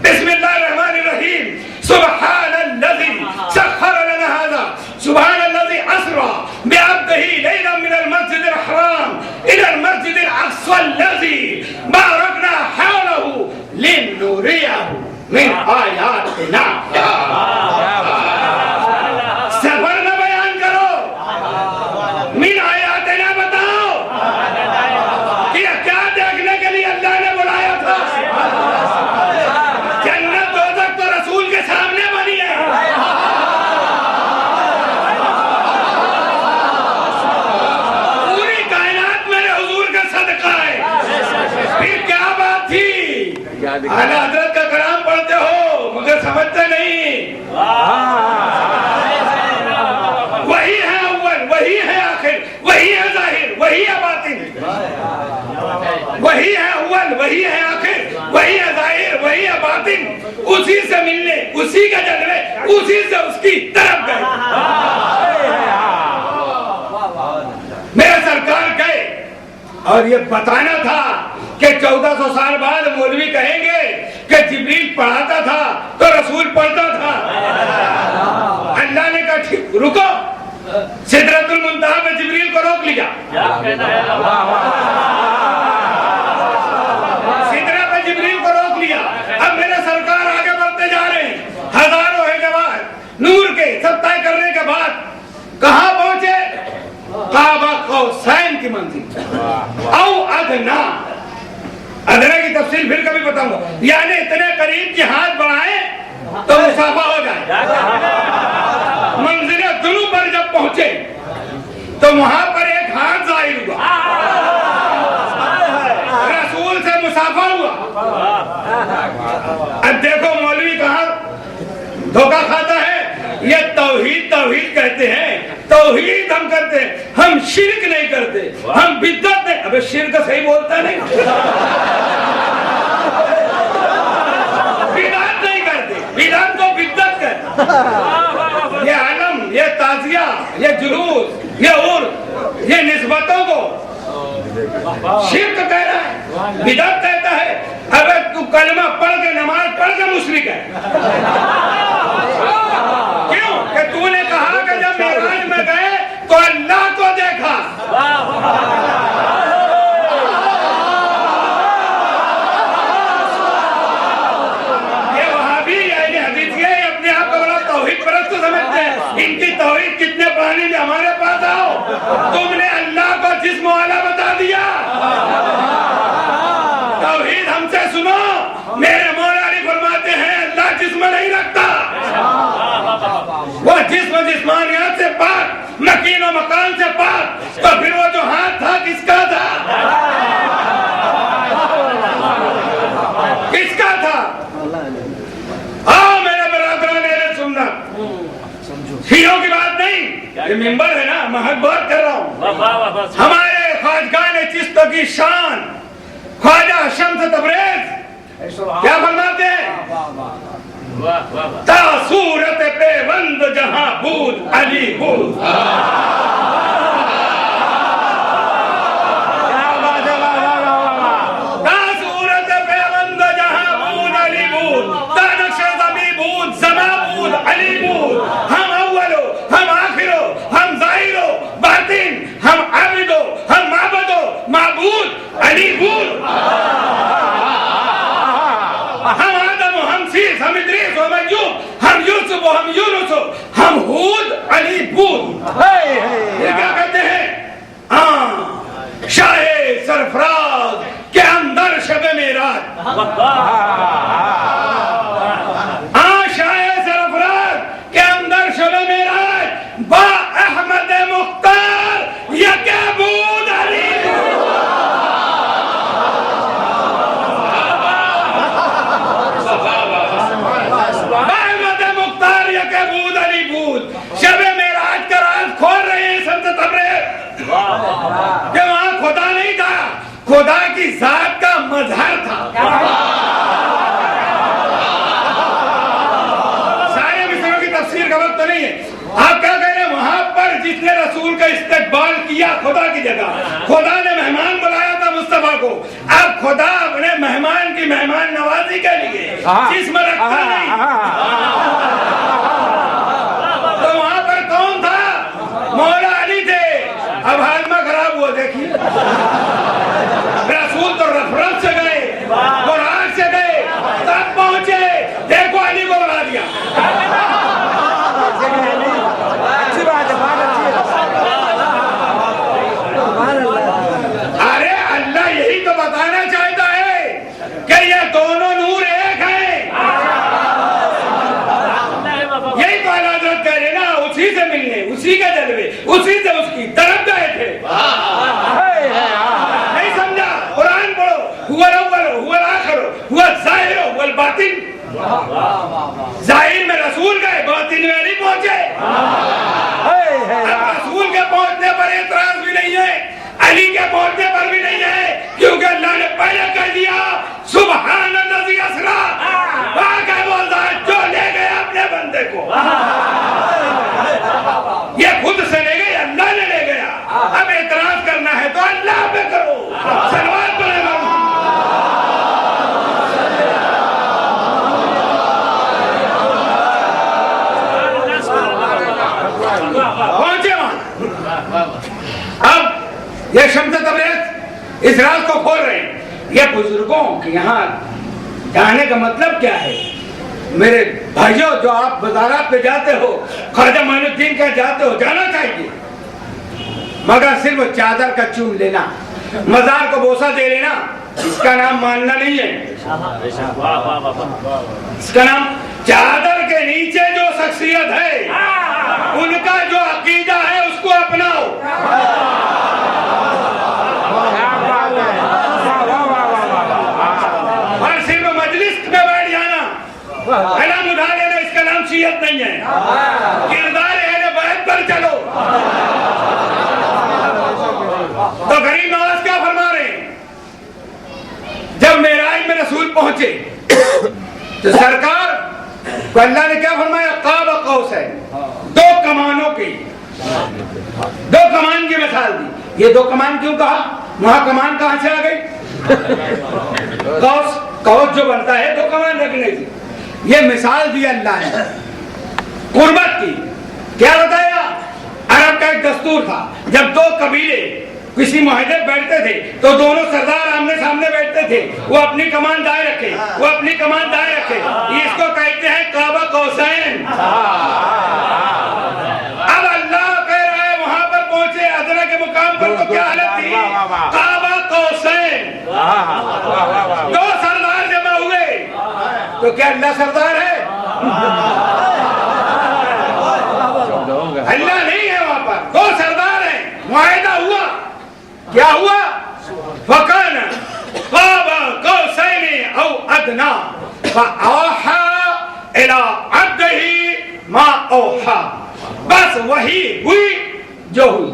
बिस्मिल्लाहिर्रहमानिर्रहीम सुब्हानल्लज़ी सख्खर लना हाज़ा सुब्हानल्लज़ी अस्रा बिअब्दिही लैलन मिनल मस्जिदिल हराम इलल मस्जिदिल अक़्सल्लज़ी बारकना हौलहु लिनुरियहु मिन आयातिना। सफर में बयान करो, मिन आयातिना बताओ कि क्या देखने के लिए अल्लाह ने बुलाया था। जन्नत दोज़ख तो रसूल के सामने बनी है। पूरी कायनात मेरे हुजूर का सदका है। फिर क्या बात थी? आला हज़रत का कलाम पढ़ते हो मगर समझते नहीं। वही है अव्वल, वही है आखिर, वही है जाहिर, वही है बातिन। वही है अव्वल, वही है आखिर, वही है जाहिर, वही है बातिन। उसी से मिलने, उसी के जलवे, उसी से उसकी तरफ गए। मेरे सरकार गए और ये बताना था कि 1400 साल बाद मौलवी कहेंगे कि जिब्रील पढ़ाता था तो रसूल पढ़ता था। अल्लाह ने कहा ठीक रुको, सिदरतुल मुंतहा में जिब्रील को रोक लिया। सिदरा पे जिब्रील को रोक लिया। अब मेरे सरकार आगे बढ़ते जा रहे हैं, हजारों है जवान नूर के, सब तय करने के बाद कहां पहुंचे? काबा कौसैन की मंजिल औ अदना। अदना की तफसील फिर कभी बताऊंगा, यानी इतने करीब कि हाथ बढ़ाए तो मुसाफा हो जाए। मंजिल दुनू पर जब पहुंचे तो वहां पर एक हाथ जाहिर हुआ, रसूल से मुसाफा हुआ। अब देखो मौलवी कहां धोखा खाता है। ये तौहीद तौहीद कहते हैं, तौहीद हम करते हैं, हम शिरक नहीं करते, हम बिद्दत नहीं। अबे शिरक सही बोलता नहीं, बिदात नहीं करते, बिदात को बिद्दत कर। ये आलम, ये ताजिया, ये जुलूस, ये उर्स, ये निस्बतों को शिरक कह रहा है, बिदअत कहता है। अगर तू कलमा पढ़ के नमाज पढ़ के मुशरिक है। क्यों? कि तूने कहा कि जब मेराज में गए तो अल्लाह को देखा। ये वहाबी अहले हदीस के अपने आप को बड़ा तौहीद परस्त समझते हैं। इनकी तौहीद कितने पुरानी है, हमारे पास आओ। तुमने अल्लाह को जिस्म वाला बता दिया। तौहीद हमसे सुनो, मेरे मौला अली फरमाते हैं अल्लाह जिस्म नहीं रखता। वो जिस्म जिस्मानियत से पाक, मकीन और मकान से पाक। तो फिर वो जो हाथ था किसका था? किसका था? आओ मेरे बरादरान अहले सुन्नत, शियों की बात नहीं, ये मिंबर है ना, मैं बात कर रहा हूँ। हमारे ख्वाजगान चिश्त की शान ख्वाजा शम्स तबरेज क्या फरमाते हैं? तासूरत पेवंद जहां बूद अली बूद। तासूरत पेवंद जहां बूद अली बूद, तानक्श ज़मी बूद ज़मा बूद अली बूद। हम अव्वलो, हम आखिरो, हम ज़ाहिरो, बातिन, हम आबिदो, हम माबदो, माबूद अली बूद। हम आदम, हम शीस, हम इद्रीस, हम अय्यूब, हम यूसुफ, हम यूनुस, हम हूद अली बूद। ये क्या कहते हैं? शाहे सरफराज के अंदर शब मेराज। शाहे सरफराज के अंदर शब मेराज बा अहमद मुख्तार यके बूद अली। शबे मेराज का राज खोल रहे हैं शम्स तबरेज। कि वहां खुदा नहीं था, खुदा की जात का मजहर था। सारे मिसरों की तफसीर का वक्त तो नहीं है। आप क्या कह रहे हैं? वहां पर जिसने रसूल का इस्तेकबाल किया खुदा की जगह, खुदा ने मेहमान बुलाया था मुस्तफा को। अब खुदा अपने मेहमान की मेहमान नवाजी के लिए जिस्म रखता नहीं। मौला अली थे। अब हाजमा खराब हुआ, देखिए। रसूल तो रेफरेंस से गए, कुरान से गए, तब पहुंचे, देखो अली को बना दिया। अच्छी बात है, बात अच्छी है। अरे अल्लाह यही तो बताना चाहता है कि ये दोनों नूर एक हैं। यही तो अल्लाह कह रहे ना, उसी से मिलने, उसी के जलवे, उसी से उसकी तरफ गए थे। नहीं समझा? कुरान पढ़ो, हुवल अव्वल, हुवल आखिर, हुवल ज़ाहिर, हुवल बातिन। ज़ाहिर में रसूल गए, बातिन में अली पहुंचे। अब रसूल के पहुंचने पर एतराज भी नहीं है, अली के पहुंचने पर भी नहीं है, क्योंकि अल्लाह ने पहले कह दिया सुब्हानल्लज़ी अस्रा, पाक है वो ज़ात जो ले गए अपने बंदे को। ये खुद से ले गए, अल्लाह ने ले गया। अब एतराज करना है तो अल्लाह पे करो। सलवात पढ़ेगा। पहुंचे वहां। अब ये शम्स तबरेज इस राज को खोल रहे हैं। ये बुजुर्गों के यहाँ जाने का मतलब क्या है? मेरे भाइयों, जो आप बाजारात पे जाते हो, ख्वाजा मोइनुद्दीन का जाते हो, जाना चाहिए, मगर सिर्फ चादर का चूम लेना, मजार को बोसा दे लेना, इसका नाम मानना नहीं है। इसका नाम चादर के नीचे जो शख्सियत है, उनका जो अकीदा है उसको अपनाओ। और सिर्फ मजलिस में बैठ जाना, कलम उठा लेना, इसका नाम शीयत नहीं है। किरदार अहले बैत पे पर चलो। तो गरीब नवाज क्या फरमा रहे हैं? जब मेराज में रसूल पहुंचे तो सरकार को अल्लाह ने क्या फरमाया? क़ाब क़ौसैन, दो कमानों की, दो कमान की मिसाल दी। ये दो कमान क्यों कहा? वहां कमान कहां से आ गई? कौस, कौस जो बनता है दो कमान रखने की। ये मिसाल दी अल्लाह ने कुर्बत की। क्या बताया? अरब का एक दस्तूर था, जब दो कबीले किसी मुआहदे बैठते थे तो दोनों सरदार आमने सामने बैठते थे। वो अपनी कमान दाएं रखे, वो अपनी कमान दाएं रखे। इसको कहते हैं क़ाब क़ौसैन। अब अल्लाह कह रहा है वहां पर पहुंचे अदना के मुकाम पर तो क्या हालत थी? क़ाब क़ौसैन। दो सरदार जमा हुए तो क्या अल्लाह सरदार है? अल्लाह नहीं है वहां पर, दो सरदार हैं। मुआहदा हुआ, क्या हुआ? फकान क़ाब क़ौसैन औ अदना फ़अौहा इला अब्दिही मा औहा। बस वही हुई जो हुई।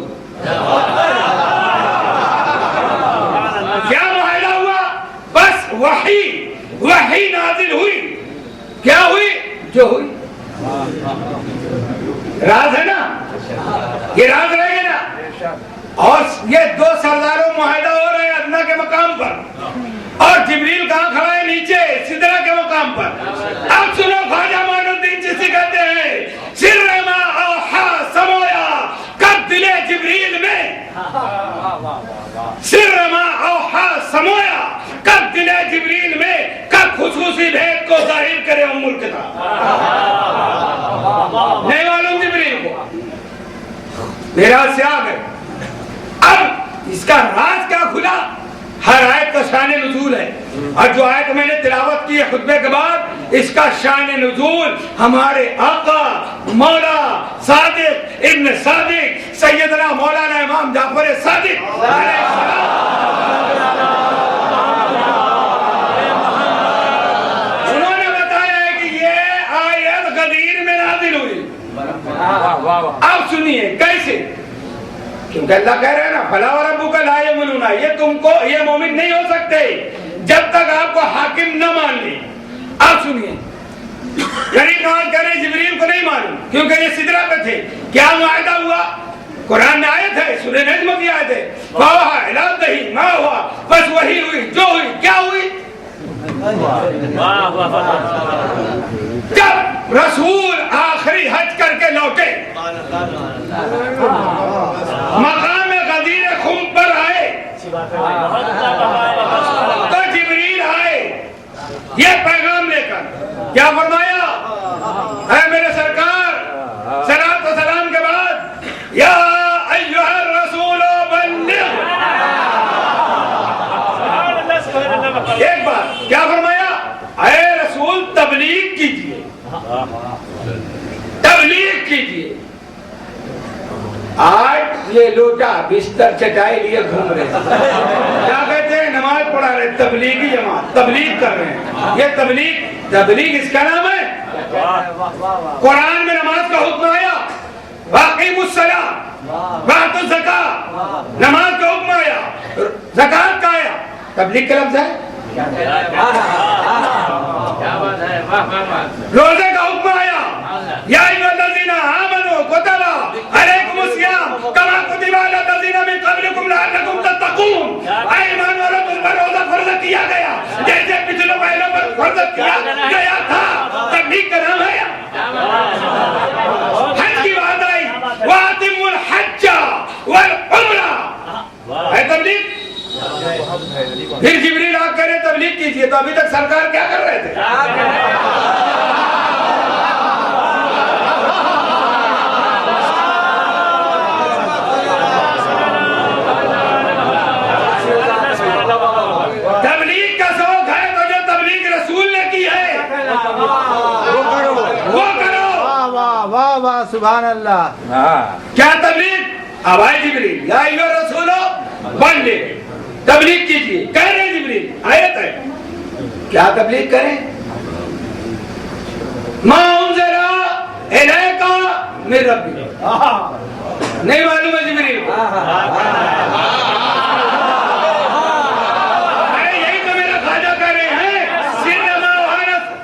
क्या मुआहदा हुआ? बस वही नाजिल हुई। क्या हुई? जो हुई। राज है ना, ये राज रहेगा ना। और ये दो सरदारों मुआहदा हो रहे हैं अदना के मकाम पर, और जिब्रील कहां खड़ा है? नीचे सिदरा के मकाम पर। अब सुनो, ख्वाजा मोइनुद्दीन चिश्ती कहते हैं सिर्र मा औहा समोया, कब दिले जिब्रील में, सिर्र मा औहा समोया, कब दिले जिब्रील में, कब खुसूसी भेद को जाहिर करे उम्मुल किताब। नहीं मालूम जिब्रील को, मेरा से आ गए। अब इसका राज क्या खुला? हर आयत का शान नुज़ूल है, और जो आयत मैंने तिलावत की है खुतबे के बाद, इसका शान नुज़ूल हमारे आका मौला सादिक इब्न सादिक सैयदना मौलाना इमाम जाफर सादिक उन्होंने बताया है कि ये आयत गदीर में नाज़िल हुई। अब सुनिए कैसे, क्योंकि अल्लाह कह रहे हैं ना फला व रब्बुका ला युमिनूना, ये तुमको, ये मोमिन नहीं हो सकते जब तक आपको हाकिम न मान ले। अब सुनिए, गरीब नवाज कह रहे जिब्रील को नहीं मालूम क्योंकि ये सिदरा पे थे। क्या मुआहदा हुआ? कुरान में आयत है, सूरह नज्म की आयत है, फ़अौहा इला अब्दिही मा हुआ, बस वही हुई जो हुई। क्या हुई? जब रसूल आखिरी हज करके लौटे, मकाम गदीर खुम पर आए, तो जिब्रील आए ये पैगाम लेकर। क्या फरमाया? है मेरे सरकार, सलात व सलाम के बाद, या अय्युहर रसूल बल्लिग। एक बार क्या फरमाया? ऐ रसूल तबलीग कीजिए, तबलीग कीजिए। आज ये लोटा बिस्तर चटाई लिए घूम रहे हैं, क्या कहते हैं? नमाज पढ़ा रहे, तबलीगी जमात, तबलीग कर रहे हैं। ये तबलीग इसका नाम है? कुरान में नमाज का हुक्म आया, वाक़िमुस्सलाह वातुज़ ज़कात, नमाज का हुक्म आया, ज़कात का आया, तबलीग का लफ्ज़ है। रोजे का हुक्म आया, या अय्युहल्लज़ीना आमनू कुतिबा अलैकुमुस्सियाम कमा कुतिबा अलल्लज़ीना मिन क़ब्लिकुम लअल्लकुम तत्तक़ून। ऐ ईमान वालों, तुम पर रोजा फर्ज किया गया जैसे पिछले पहलों पर फर्ज किया गया था। तबलीग का नाम है। हज की बात आई, वातिमुल हज्ज वल उम्रा, है तबलीग। फिर जिब्रील आप कह रहे तबलीग कीजिए, तो अभी तक सरकार क्या कर रहे थे? तबलीग का शौक है तो जो तबलीग रसूल ने की है वो करो। वाह वाह वाह, सुभान अल्लाह। क्या तबलीग? अब आए जिब्रील, या अय्युहर रसूलो बल्लिग, तबलीग कीजिए। कह रहे जिब्रील, आयत है, क्या तबलीग करें? मा उन्ज़िला इलैका मेरे रब्बी। नहीं मालूम है जिब्रील को? अरे यही तो मेरा ख्वाजा कह रहे हैं,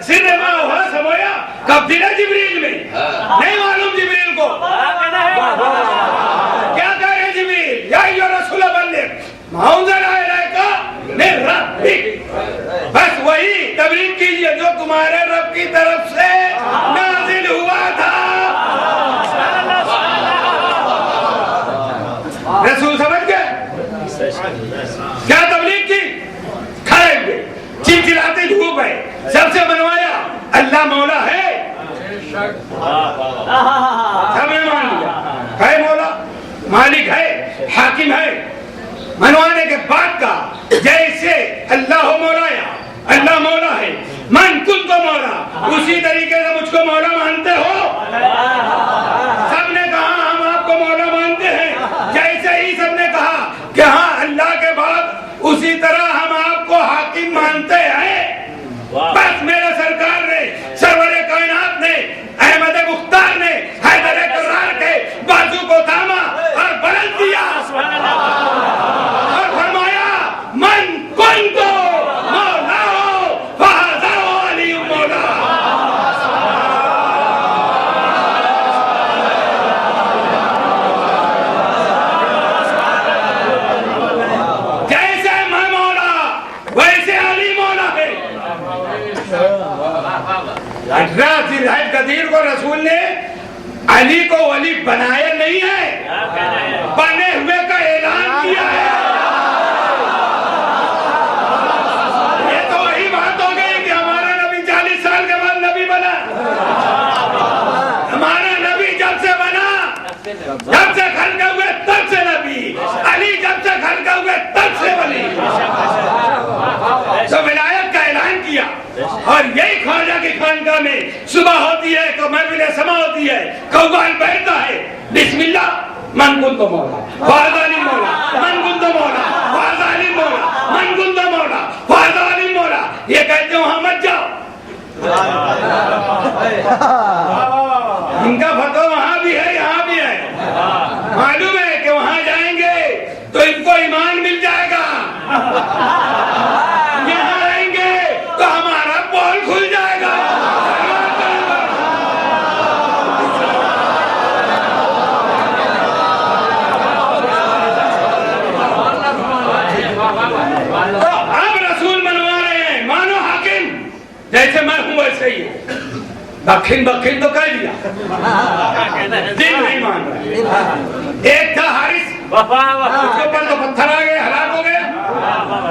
सिर्रमा हुआ समोया कब दिला जिब्रील में। नहीं मालूम जिब्रील को? क्या कह रहे हैं जिब्रील? या रसूल बल्लिग मा उनज़िला इलैका मिन रब्बिक। बस वही तबलीग कीजिए जो तुम्हारे रब की तरफ से नाजिल हुआ था। रसूल समझ गए क्या तबलीग की? खड़े हुए चिल्लाते धूप है, सबसे बनवाया अल्लाह मौला है, सबने मान लिया है मौला, मालिक है, हाकिम है। मनवाने के बाद का जैसे अल्लाह मौलाया, अल्लाह मौला है, मन कुन को मौला, उसी तरीके से मुझको मौला मानते हो? सबने कहा हम आपको मौला मानते हैं। जैसे ही सबने कहा कि हाँ अल्लाह के बाद, उसी तरह हम आपको हाकिम मानते हैं। बस मेरे सरकार ने, सरवरे कायनात ने, अहमद मुख्तार ने हैदर करार के बाजू को थामा और बुलंद किया और फरमाया मन कुंतु मौला फहाज़ा अली मौला। जैसे मैं मौला वैसे अली मौला है। 18 जिल्हज कदीर को रसूल ने अली को वली बनाया नहीं है, बने हुए का ऐलान किया है। ये तो वही बात हो गई कि हमारा नबी 40 साल के बाद नबी बना। हमारा नबी जब से बना, जब से खलका हुए तब से नबी, अली जब से खलका हुए तब से वली। तो विलायत का ऐलान किया और यही ख्वाजा की खानकाह में सुबह होती है तो महफिल समा होती है, कव्वाल बैठता है, बिस्मिल्लाह मन कुंतु मौला फहाज़ा अली मौला, मन कुंतु मौला फहाज़ा अली मौला, मन कुंतु मौला फहाज़ा अली मौला। ये कहते हो वहां मत जाओ, इनका फतवा वहां भी है यहाँ भी है। मालूम है कि वहां जाएंगे तो इनको ईमान मिल जाएगा, यहाँ आएंगे तो हमारा पोल खुल जाएगा। तो अब रसूल मनवा रहे हैं, मानो हाकिम जैसे मैं हूं वैसे ही। बखिन बखिन तो कह दिया, दिल नहीं मान रहा। एक था हारिस, उसके ऊपर तो पत्थर आ गए, हलाक हो गया।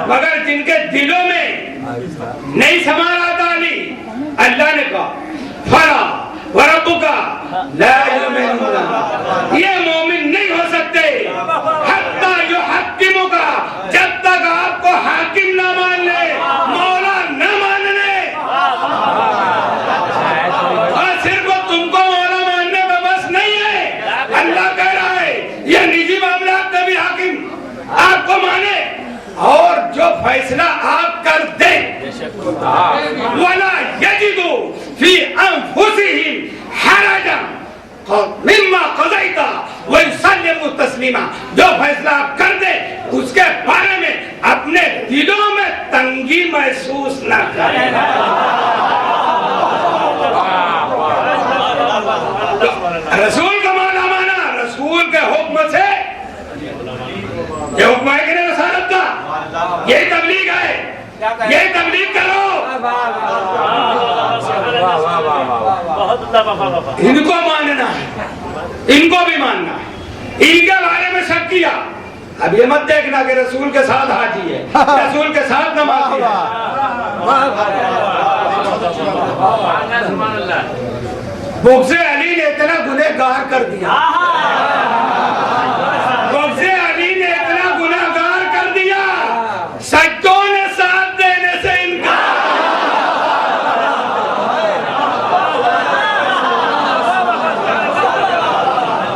मगर जिनके दिलों में नहीं समा रहा था अली, अल्लाह ने कहा फला व रब्बुका ला युमिनूना, ये मोमिन नहीं हो सकते हत्ता युहक्किमुका, जब तक आपको हाकिम ना मान ले, मौला न मान ले। और सिर्फ तुमको मौला मानने में बस नहीं है, अल्लाह कह रहा है ये निजी मामला तभी हाकिम आपको माने और जो फैसला आप कर दे, वला यजिदु फी अनफुसिहिम हरजन मिम्मा क़ज़ैता व युसल्लिमु तस्लीमा, जो फैसला आप कर दे उसके बारे में अपने दिलों में तंगी महसूस न करें। रसूल का माना माना, रसूल के हुक्म से, ये हुक्म है कि नहीं रसालत का, यही तबलीग है, यही तबलीग करो। इनको मानना है, इनको भी मानना है। इनके बारे में शक किया, अब ये मत देखना कि रसूल के साथ हाजी है, रसूल के साथ नमाजी है। बुग़्ज़े अली ने इतना गुनहगार कर दिया, बुग़्ज़े अली ने इतना गुनहगार कर दिया, सज्जों ने साथ देने से इनकार।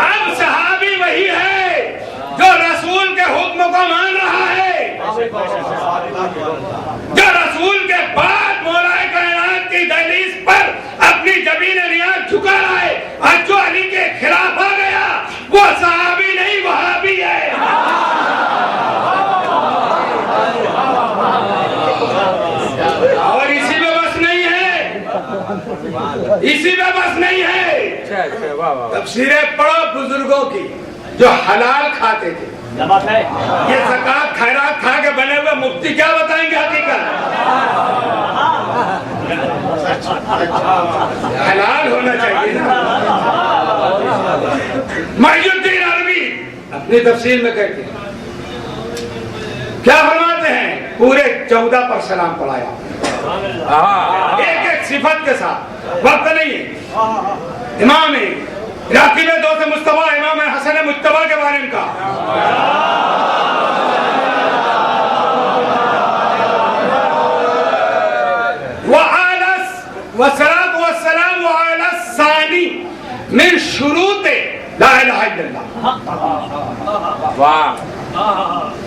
अब सहाबी वही है जो रसूल के हुक्म को मान रहा है, जो रसूल के बाद मौलाए कायनात की दहलीज पर अपनी जबीन नियाज़ झुका रहा है और जो अली के खिलाफ इसी में बस नहीं है, अच्छा वाह वाह तफसीरें पढ़ो बुजुर्गों की जो हलाल खाते थे। ये ज़कात खैरात खा के बने हुए मुफ्ती क्या बताएंगे हकीकत? हलाल होना चाहिए ना। मुहिद्दीन अरबी अपनी तफसीर में कहते हैं, क्या फरमाते हैं, पूरे 14 पर सलाम पढ़ाया, एक एक सिफत के साथ, वक्त नहीं है। इमाम इराकी में दो से मुस्तफा इमाम हसन मुज्तबा के बारे में कहा, वसलात वसलाम अला सानी मिन शुरूते ला इलाहा इल्लल्लाह। वाह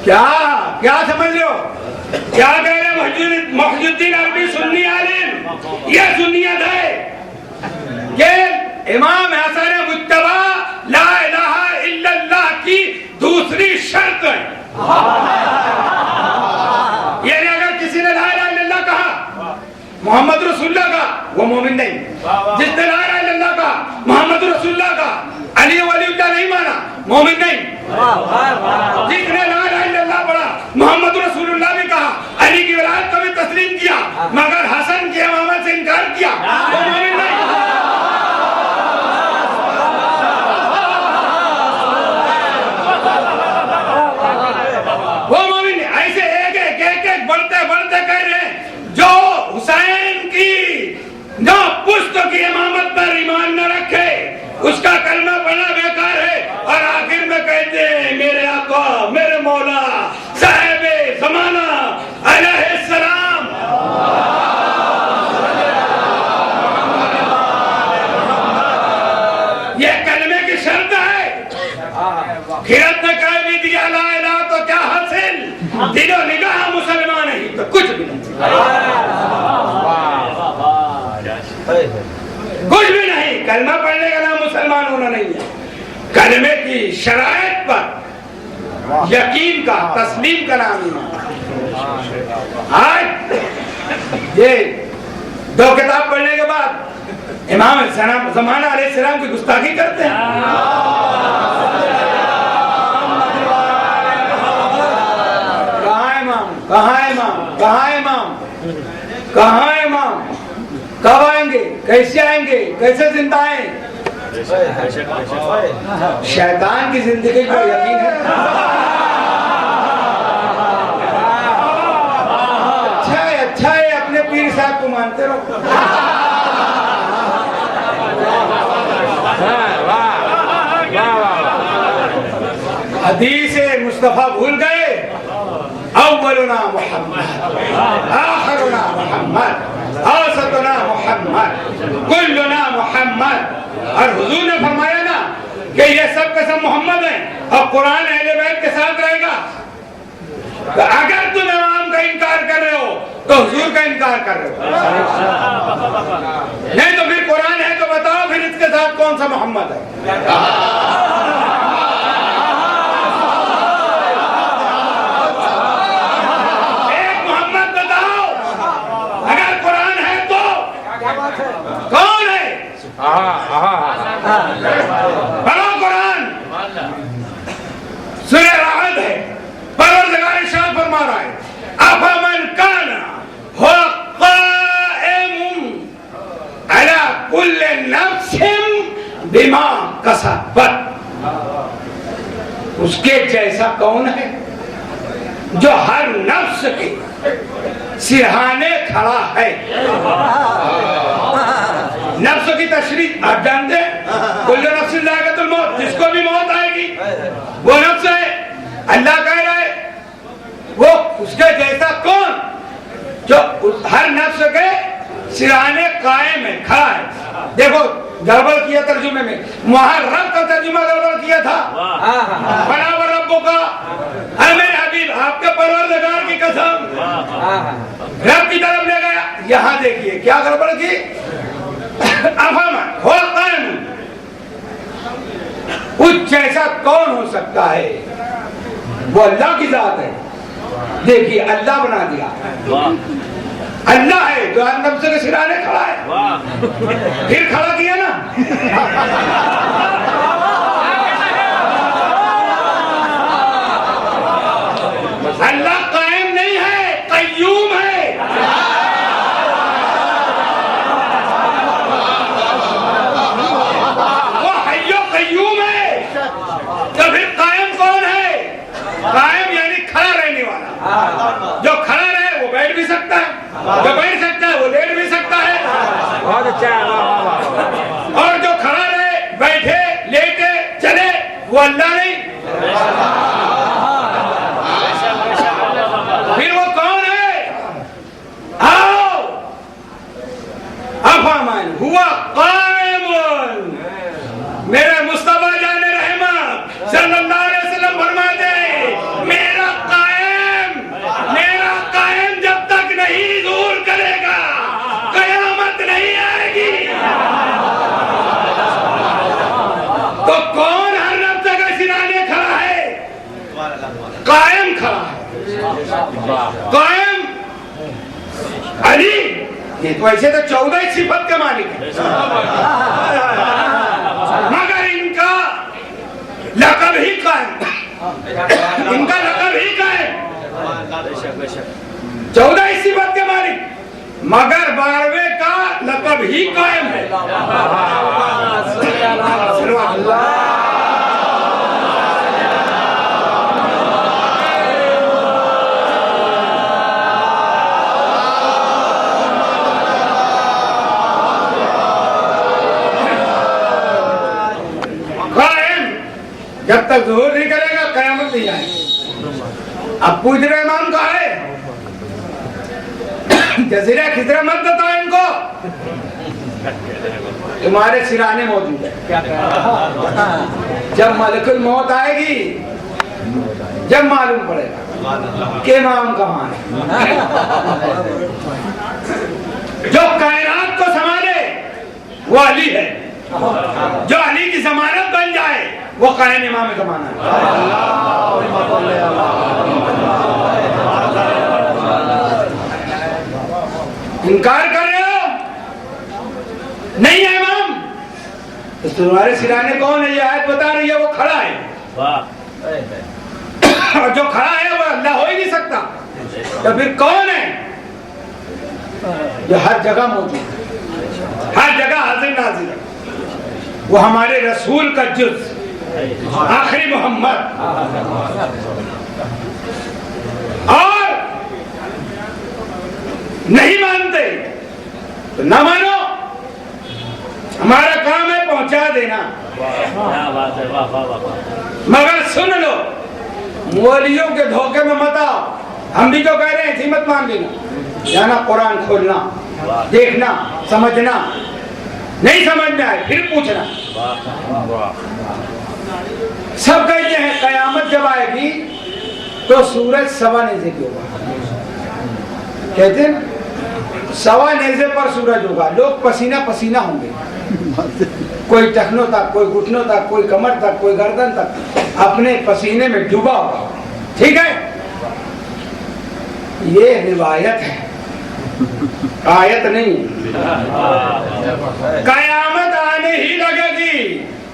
क्या क्या समझ लो, क्या कह रहे मुहिद्दीन अरबी सुन्नी आलिम, ये सुन्नियत है कि इमाम हसन मुज्तबा ला इलाहा इल्लल्लाह की दूसरी शर्त है। यानी अगर किसी ने ला इलाहा इल्लल्लाह कहा, मोहम्मद रसूलुल्लाह का, वो मोमिन नहीं। जिसने ला इलाहा इल्लल्लाह का, मोहम्मद रसूलुल्लाह का, अली वलीउल्लाह नहीं माना, मोमिन नहीं। जिसने ला इलाहा इल्लल्लाह पढ़ा, मोहम्मद रसूलुल्लाह भी कहा, अली की विलायत को भी तस्लीम किया, मगर हसन की इमामत से इनकार किया, वो मोमिन नहीं। वो मोमिन नहीं। ऐसे एक एक बढ़ते बढ़ते कह रहे हैं, जो हुसैन की न पुश्त की इमामत पर ईमान न रखे, उसका कलमा पढ़ना बेकार है। और आखिर में कहते हैं, मेरे आका, मेरे मौला, साहिबे ज़माना अलैहिस्सलाम, ये कलमे की शर्त है। खिरत ने कह भी दिया ला इलाहा तो क्या हासिल, दिलो निगाह मुसलमान नहीं तो कुछ भी नहीं, कुछ भी नहीं। कलमा पढ़ने का नाम मुसलमान होना नहीं है, कलमे की शराइत पर यकीन का, तस्लीम का नाम ईमान। आज ये दो किताब पढ़ने के बाद इमाम ज़माना अलैहिस्सलाम की गुस्ताखी करते हैं। कहाँ इमाम, कहाँ इमाम, कहाँ इमाम, कहाँ इमाम, कब आएंगे, कैसे आएंगे, कैसे जिंदा आए? शैतान की जिंदगी को यकीन है। अच्छा है अपने पीर साहब को मानते रहो। हदीस मुस्तफा भूल गए, अव्वलुना मुहम्मद, आखिरुना मुहम्मद, औसतुना मुहम्मद, कुल्लुना मुहम्मद। और हुजूर ने फरमाया ना कि ये सब के सब मोहम्मद हैं और कुरान अहले बैत के साथ रहेगा। तो अगर तुम इमाम का इनकार कर रहे हो तो हुजूर का इनकार कर रहे हो, नहीं तो फिर कुरान है तो बताओ फिर इसके साथ कौन सा मोहम्मद है? कौन है? पढ़ो कुरान, सूरह राहत है, परवरदिगार इरशाद फरमा रहा है, अफमन काना हुवा काइमुन अला कुल्ली नफ्सिन बिमा कसबत। उसके जैसा कौन है जो हर नफ्स के सिरहाने खड़ा है। नफ्स की तशरीह आप जानते हैं, कुल्लु नफ्सिन ज़ाइक़ातुल मौत, जिसको भी मौत आएगी वो नफ्स है। अल्लाह कह रहा है वो उसके जैसा कौन जो हर नफ्स के सिरहाने कायम है, खड़ा है। देखो गड़बड़ किया तर्जुमे में, वहां रब का तर्जुमा गड़बड़ किया था। बराबर रब्बो का, मेरे हबीब आपके परवरदिगार की कसम, रब की तरफ ले गया। यहाँ देखिए क्या गड़बड़ की, अफमन हुवा काइमुन, उस जैसा कौन हो सकता है? वो अल्लाह की जात है। देखिए अल्लाह बना दिया, अल्लाह है जो हर नफ्स के सिराने खड़ा है। फिर खड़ा किया ना। अल्लाह कायम नहीं है, कय्यूम है। वो हय्यो कय्यूम है। तो फिर कायम कौन है? कायम यानी खड़ा रहने वाला। जो खड़ा रहे वो बैठ भी सकता है, जो बैठ सकता है वो लेट भी सकता है। बहुत अच्छा है, वाह वाह। और जो खड़ा रहे, बैठे, लेटे, चले, वो अल्लाह नहीं। फिर वो कौन है? आओ अफमन हुआ कायमुन। मेरे मुस्तफा जाने रहमत सल्लल्लाहु अलैहि वसल्लम फरमाते हैं, मेरा कायम जब तक नहीं दूर करेगा कयामत नहीं आएगी। तो कौन हर नफ्स के सिराने खड़ा है? कायम खड़ा है। कायम अली। ये तो ऐसे तो 14 सिफत के मालिक है, मगर इनका लक़ब ही कायम। इनका लक़ब ही कायम। 14 सिफत के मालिक, मगर 12वें का लक़ब ही कायम है। जब तक ज़ुहूर नहीं करेगा कयामत नहीं आएगी। अब पूछ रहे इमाम कहाँ है? जज़ीरा खिज़रा मत बताओ इनको, तुम्हारे सिराने मौजूद है। जब मलकुल मौत आएगी, जब मालूम पड़ेगा कि इमाम कहाँ है। जो कायनात को संभाले वो अली है। जो अली की जमानत बन जाए वो कायम इमाम ज़माना है। इनकार कर रहे हो? नहीं है इमाम, तो तुम्हारे सिराने कौन है? ये आयत बता रही है वो खड़ा है। और जो खड़ा है वो अल्लाह हो ही नहीं सकता। तो फिर कौन है? जो हर जगह मौजूद है, हर जगह हाजिर नाजिर है। वो हमारे रसूल का जुज़ आखिरी मोहम्मद। और नहीं मानते तो ना मानो, हमारा काम है पहुंचा देना। मगर सुन लो, मौलवियों के धोखे में मत आओ। हम भी जो कह रहे हैं मत मान लेना। जाना कुरान खोलना, देखना, समझना। नहीं समझ में आए फिर पूछना। सब कहते हैं कयामत जब आएगी तो सूरज सवा नेज़े की होगा। कहते हैं सवा नेज़े पर सूरज होगा। लोग पसीना पसीना होंगे, कोई टखनों तक, कोई घुटनों तक, कोई कमर तक, कोई गर्दन तक अपने पसीने में डूबा होगा। ठीक है, ये रिवायत है, आयत नहीं। कयामत आने ही लगेगी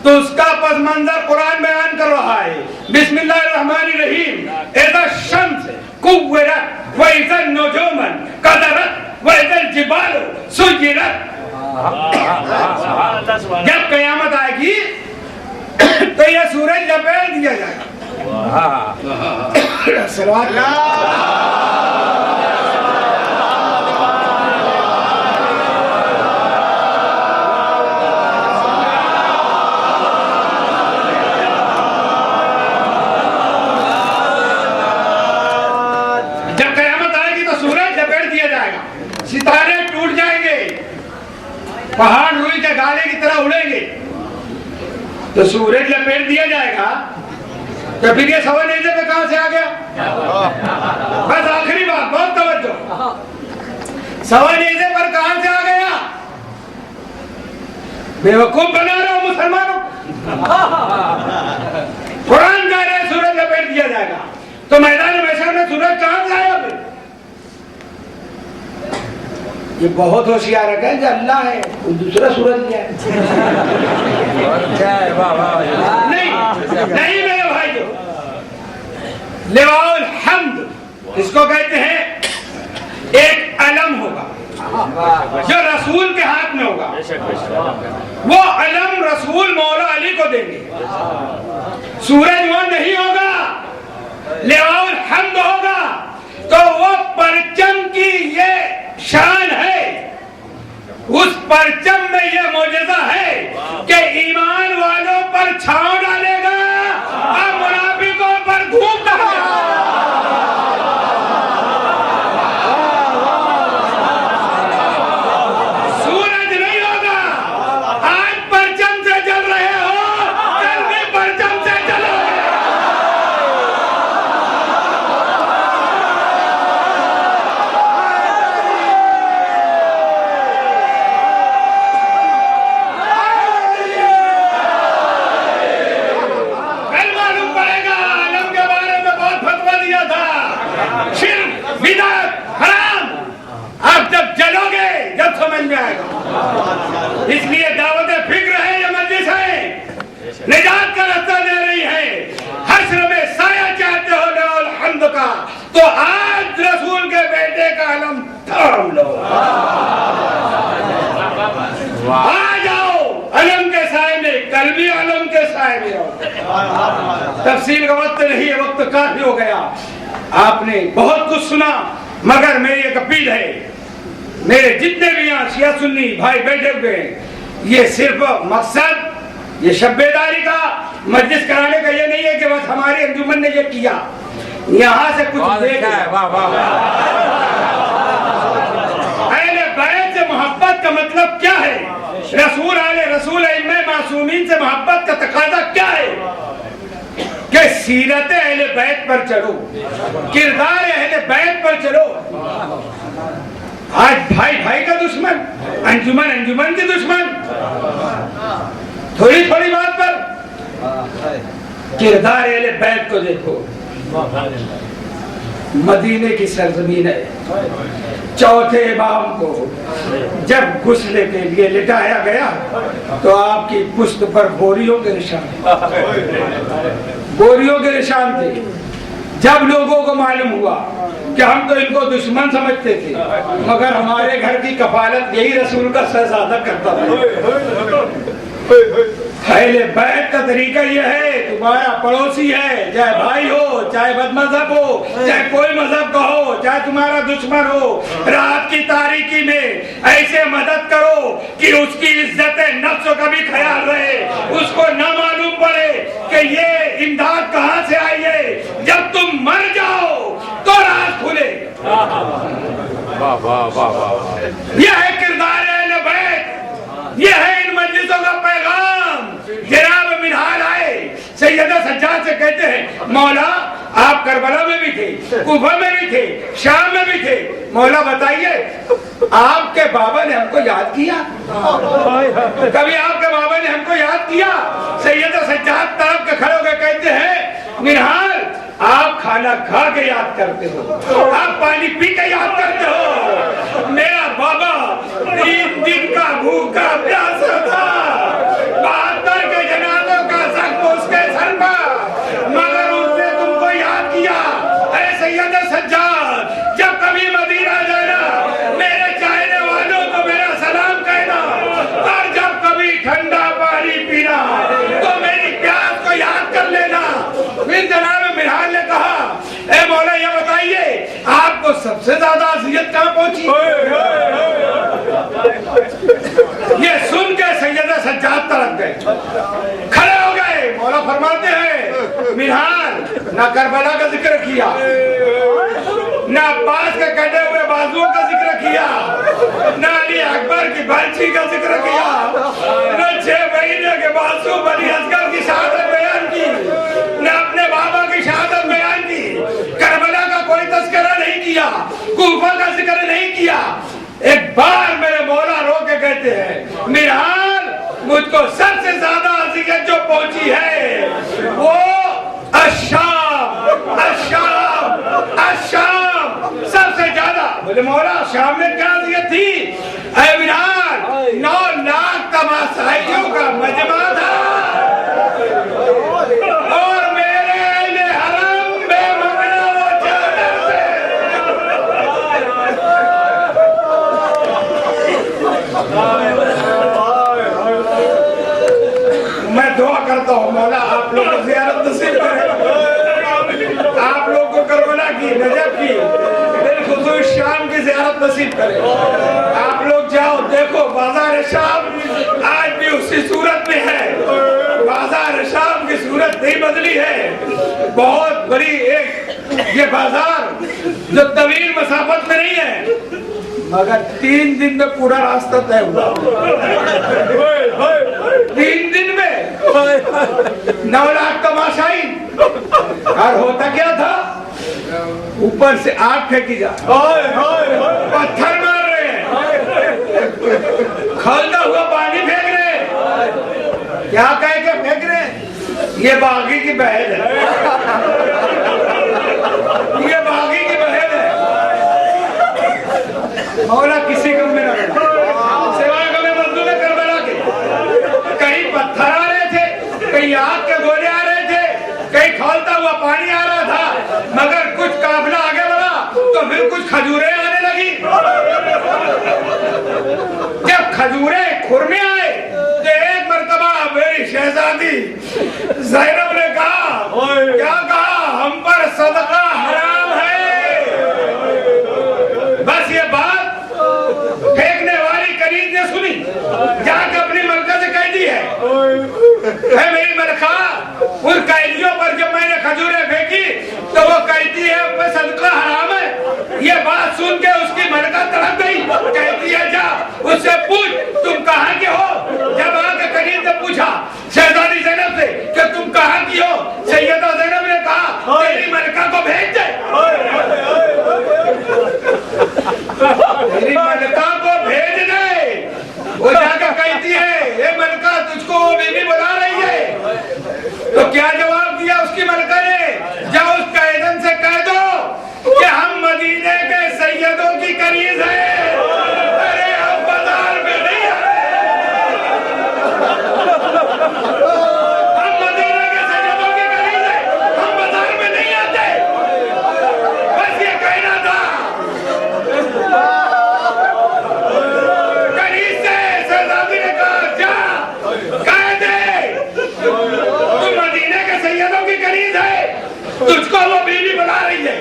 तो उसका पस मंजर कुरान बयान कर रहा है। बिस्मिल्लाहिर्रहमानिर्रहीम। इज़ा शम्स कुव्विरत व इज़ा नुजूमन कदरत व इज़ा जिबालु सुय्यिरत। जब कयामत आएगी तो यह सूरज लपेट दिया जाएगा। जब कयामत आएगी तो सूरज लपेट दिया जाएगा, सितारे टूट जाएंगे, पहाड़ रुई के गाले की तरह उड़ेंगे। तो सूरज लपेट दिया जाएगा तो फिर ये सवा नेज़े पे कहां से आ गया? बस आखिरी बात, बहुत तवज्जो। सवा नेज़े पर कहां से आ गया? बेवकूफ बना रहे हो मुसलमानों। कुरान कह रहे सूरज लपेट दिया जाएगा, तो मैदान महशर में सूरज कहां से आया? ये बहुत होशियार है जो अल्लाह है वो दूसरा सूरज लिया है। नहीं नहीं मेरे भाई, जो लिवाउल हम्द इसको कहते हैं, एक अलम होगा जो रसूल के हाथ में होगा, वो अलम रसूल मौला अली को देंगे। सूरज वो नहीं होगा, लिवाउल हम्द होगा। तो वो परचम की ये शान है, उस परचम में ये मौजज़ा है कि ईमान वालों पर छांव डालेगा और मुनाफिकों पर धूप डालेगा। सूरज नहीं होगा, आज परचम से जल रहे हो, कल भी परचम से जलो। इसलिए दावत फिक्र है, ये मजलिस है, निजात का रास्ता दे रही है। हश्र में साया चाहते हो लिवाउल हम्द का, तो आज रसूल के बेटे का अलम थाम लो। आ जाओ अलम के साए में, कल भी अलम के साए में हो। तफसील का वक्त नहीं है, वक्त काफी हो गया। आपने बहुत कुछ सुना, मगर मेरी एक अपील है, मेरे जितने भी यहाँ शिया सुन्नी भाई बैठे हुए हैं, ये सिर्फ मकसद ये शब्बेदारी का मजलिस कराने का ये नहीं है कि बस हमारी अंजुमन ने ये किया, यहाँ से कुछ अहले बैत से मोहब्बत का मतलब क्या है, रसूल आले रसूल इल्मे मासूमीन से मोहब्बत का तकाजा क्या है कि सीरत अहले बैत पर चलो, किरदार अहले बैत पर चलो। आज भाई भाई का दुश्मन, अंजुमन अंजुमन की दुश्मन, थोड़ी थोड़ी बात पर किरदार अहले बैत को देखो। मदीने की सरजमीन है, चौथे इमाम को जब गुस्ले के लिए लिटाया गया तो आपकी पुश्त पर बोरियों के निशान, बोरियों के निशान थे। जब लोगों को मालूम हुआ कि हम तो इनको दुश्मन समझते थे, मगर हमारे घर की कफालत यही रसूल का शहजादा करता था। अहले बैत का तरीका यह है, तुम्हारा पड़ोसी है, चाहे भाई हो, चाहे बदमज़हब हो, चाहे कोई मजहब का हो, चाहे तुम्हारा दुश्मन हो, रात की तारीकी में ऐसे मदद करो कि उसकी इज्जत नफ्स का भी ख्याल रहे, उसको न मालूम पड़े कि ये इमदाद कहाँ से आई है। जब तुम मर जाओ तो राज खुले। यह है किरदार अहले बैत, यह है इन मजलिसों का पैगाम। जनाब मिनहाल आए, सैयदा सज्जाद से कहते हैं, मौला आप करबला में भी थे, कूफा में भी थे, शाम में भी थे, मौला बताइए आपके बाबा ने हमको याद किया? कभी आपके बाबा ने हमको याद किया? सैयदा सज्जाद तरफ के खड़े होकर कहते हैं, मिनहाल आप खाना खा के याद करते हो, आप पानी पी के याद करते हो। मेरा बाबा 3 दिन का भूखा प्यासा था, 72 के जनाजों का जख्म उसके सर पर, मगर उसने तुमको याद किया। अरे सैयदा सज्जाद, जब कभी मदीना जाना, मेरे चाहने वालों को मेरा सलाम कहना, और जब कभी ठंडा पानी पीना तो मेरी प्यास को याद कर लेना। फिर जनाब मिनहाल ने कहा, ए मौला ये बताइए आपको सबसे ज्यादा अज़ियत कहाँ पहुंची? ये सुन के सैयदा सज्जाद तड़प गए, खड़े हो गए। मौला फरमाते हैं, मिनहाल ना करबला का जिक्र किया, ना अब्बास के कटे हुए बाजुओं का जिक्र किया, ना अली अकबर की बर्छी का जिक्र किया, ना 6 महीने के बासु बनी असगर की शहादत बयान की, ना अपने बाबा की शहादत बयान की, करबला का कोई तस्करा नहीं किया, कूफा का जिक्र नहीं किया। एक बार मेरे मौला रो के कहते हैं, मिनहाल मुझको सबसे ज्यादा अज़ियत जो पहुंची है वो अश्शाम, अश्शाम, अश्शाम सबसे ज्यादा बोले मौला शाम में क्या अज़ियत थी? ऐ बिलाल 9 लाख तमाशाइयों का मजमा था और मेरे अहले हरम बेमगना वो चादर थे। मैं दुआ करता हूँ मौला आप लोग को ज़ियारत नसीब करे, आप लोग को करबला की, नजफ की, बिलखुसूस शाम की ज़ियारत नसीब करे। आप लोग जाओ देखो बाजार शाम आज भी उसी सूरत में है, बाजार शाम की सूरत नहीं बदली है। बहुत बड़ी एक ये बाजार जो तवील मसाफत में नहीं है मगर 3 दिन में पूरा रास्ता तय हुआ। 3 दिन में 9 लाख तमाशाई। और होता क्या था? ऊपर से आग फेंकी जा, पत्थर मार रहे हैं, खौलता हुआ पानी फेंक रहे हैं। क्या कह के फेंक रहे हैं? ये बागी की बहन है, ये बागी की बहन है। मौला किसी कम में न सिवाय कभी मजदूर करबला के। कहीं पत्थर आ रहे थे, कहीं आग के गोले आ रहे थे, कहीं खौलता हुआ पानी आ रहा था, मगर कुछ काफिला आगे बढ़ा तो फिर कुछ खजूरें आने लगी। जब खजूरें खुरमे आए तो एक मर्तबा मेरी शहजादी ज़ैनब ने कहा, क्या कहा? हम पर सदका हराम है। बस ये बात फेंकने वाली करीब ने सुनी, जाकर अपनी मलका से कह दी है मेरी मलका, उन कैदियों पर जब मैंने खजूरें फेंकी तो वो कहती है उन पर सदका हराम है। ये बात सुन के उसकी मलका तड़प गई, कहती है जा उससे पूछ तुम कहाँ के हो। जब आके करीब ने पूछा शहजादी ज़ैनब से कि तुम कहाँ की हो, सैयदा ज़ैनब ने कहा तेरी मलका को भेज दे, तेरी मलका को भेज दे। वो जाकर कहती है ये मलका तुझको वो बीवी बुला रही है। तो क्या जवाब दिया उसकी मलका ने? जाओ उस कैदन से कह दो कि हम मदीने के सैयदों की कनीज हैं। अरे हम बाजार में नहीं आते, हम मदीने के सैयदों की कनीज हैं, हम बाजार में नहीं आते। बस ये कहना था। कनीज से शहजादी ने कहा जा कह दे तुम मदीने के सैयदों की कनीज है, तुझको वो बीवी बुला रही है।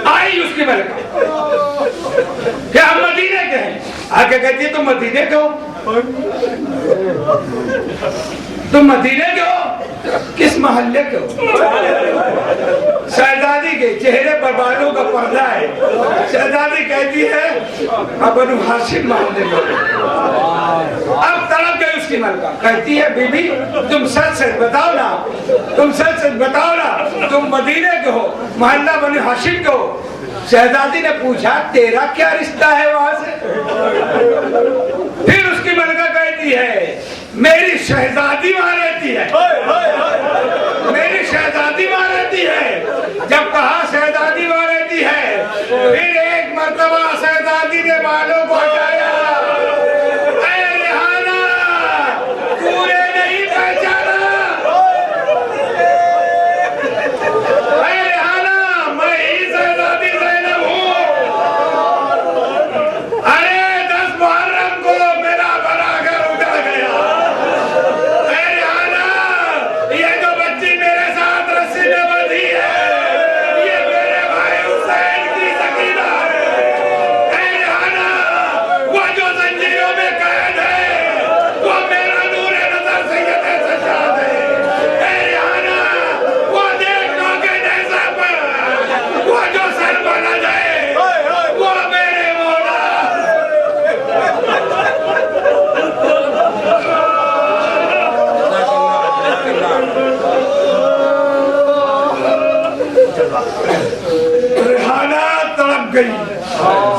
आई उसकी मलका, क्या हम मदीने के हैं? आके कहती है तुम मदीने के हो? तुम मदीने के हो? किस मोहल्ले के हो? शहजादी के चेहरे पर बालों का पर्दा है। शहजादी कहती है अब बनु हाशिम मोहल्ले में। अब तड़प गई उसकी मलका, कहती है बीबी तुम सच सच बताओ ना, तुम सच सच बताओ ना, तुम मदीने के हो, मोहल्ला बनु हाशिम के हो। शहजादी ने पूछा तेरा क्या रिश्ता है वहां से? फिर उसकी मलका कहती है मेरी शहजादी वहां रहती है, मेरी शहजादी वहां रहती है। जब कहा शहजादी वहां रहती है, फिर एक मर्तबा शहजादी ने बालों को हटाया। ऐ रिहाना तूने नहीं पहचाना, ऐ रिहाना मैं ही शहजादी ज़ैनब हूँ। अरे 10 मुहर्रम को मेरा बड़ा घर उजड़ गया। ऐ रिहाना ये जो बच्ची मेरे साथ रस्सी में बंधी है ये मेरे भाई हुसैन की सकीना है। ऐ रिहाना वो जो जंजीरों में कैद है वो मेरा नूरे नजर सैयद सज्जाद है। ऐ रिहाना वो देख लो के जैसा पर वो जो सर बना जाए वो मेरे मौला। रिहाना तड़प गई,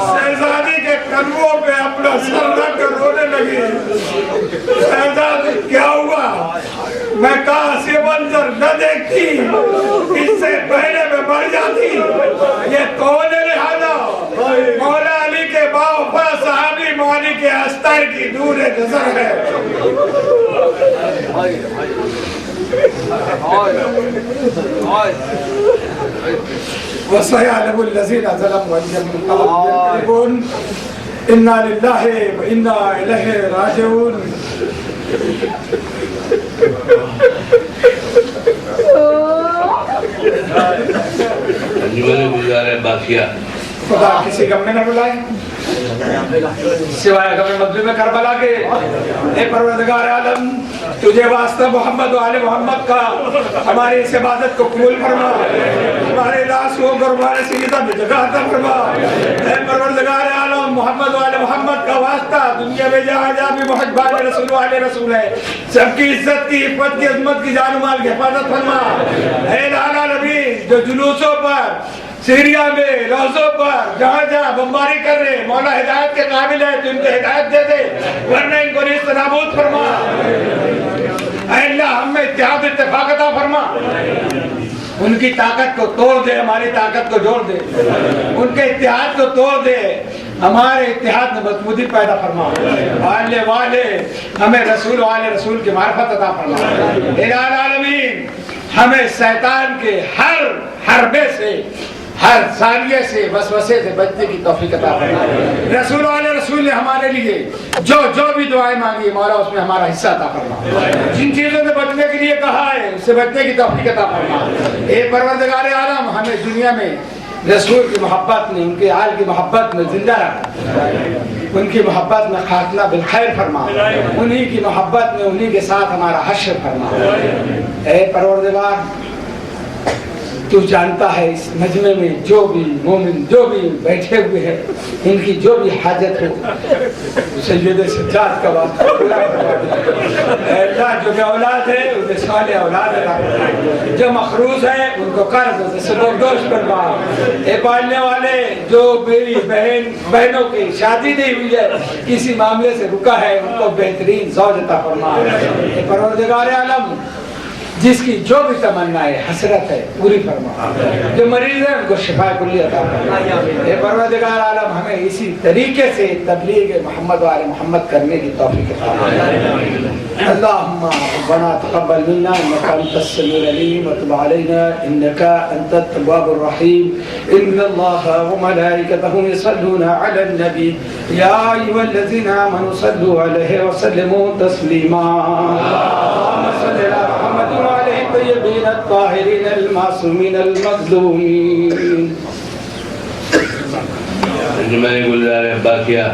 शहजादी के कदमों पे अपना सर रख कर रोने लगी। शहजादी क्या हुआ? मैं कहा से मंजर न देखती, इससे पहले मैं मर जाती। ये कौन है अख्तर की दूर नजर है। वसयअलमुल्लज़ीना ज़लमू अय्युम इन्ना लिल्लाहि व इन्ना इलैहि राजिऊन। खुदा किसी गम में न बुलाए सिवाय गम मजलूम करबला के। ए परवरदिगार आलम, तुझे वास्ता मोहम्मद व आले मोहम्मद का हमारी इस इबादत को कबूल फरमा, हमारे लाश को गुरबान सीधा जगह अता फरमा। ए परवरदिगार आलम, मोहम्मद व आले मोहम्मद का वास्ता दुनिया में जहाँ जहाँ भी मोहब्बत रसूल व आले रसूल है, सबकी इज्जत की, हिफत की, अजमत की, जान माल की हिफाजत फरमा। ए लाला नबी, जो जुलूसों पर, सीरिया में, रोज़ों पर, जहाँ जहाँ बमबारी कर रहे, मौला हिदायत के काबिल है तो इनको हिदायत दे दे, वरना इनको रिश्त नाबूद फरमा। अल्लाह हमें इत्तेहाद इत्तेफाक अता फरमा। उनकी ताकत को तोड़ दे, हमारी ताकत को जोड़ दे। उनके इत्तेहाद को तोड़ दे, हमारे इत्तेहाद में मजबूती पैदा फरमा। वाले वाले हमें रसूल वाले रसूल की मार्फत अता फरमा। इलाही आलमीन, हमें शैतान के हर हरबे से, हर सारिये से, वसवसे से बचने की तौफीक अता फरमा। रसूल वाले रसूल ने हमारे लिए जो जो भी दुआएं मांगी, मौला उसमें हमारा हिस्सा अता फरमा। जिन चीजों से बचने के लिए कहा है उससे बचने की तौफीक अता फरमा। ए परवरदिगार आलम, हमें दुनिया में रसूल की मोहब्बत में, उनके आल की मोहब्बत में जिंदा रख, उनकी मोहब्बत में खातना बिलखैर फरमा, उन्हीं की मोहब्बत में, उन्हीं के साथ हमारा हश्र फरमा। ए परवरदिगार, तू जानता है इस मजमे में जो भी मोमिन, जो भी बैठे हुए हैं, इनकी जो भी हाजत हो, सैयद सज्जाद का वास्ता पूरा करवा दे। अल्लाह, जो औलाद है उन्हें साले औलाद अता फरमा, जो मखरूज है उनको कर्ज से दोष करवा। ए पालने वाले जो मेरी बहनों की शादी नहीं हुई है, किसी मामले से रुका है, उनको बेहतरीन ज़ौज अता फरमा। ए परवरदिगार आलम, जिसकी जो भी तमन्ना है, हसरत है, पूरी फरमा। जो मरीज है उनको शिफा कुल्ली अता फरमा। ए परवरदिगार आलम, हमें इसी तरीके से तबलीग मोहम्मद व आले मोहम्मद करने की तौफीक अता फरमा। अल्लाहुम्मा रब्बना तक़ब्बल मिन्ना इन्नका अंतस समीउल अलीम व तुब अलैना इन्नका अंतत तव्वाबुर रहीम। इन्नल्लाहा व मलाइकतहु युसल्लूना अलन नबी या अय्युहल्लज़ीना आमनू सल्लू अलैहि व सल्लिमू तस्लीमा। सल्ली अला मुहम्मद व आलिहि तय्यबीन अत्ताहिरीन अल-मासूमीन अल-मज़लूमीन। मैंने गुलजार बाकिया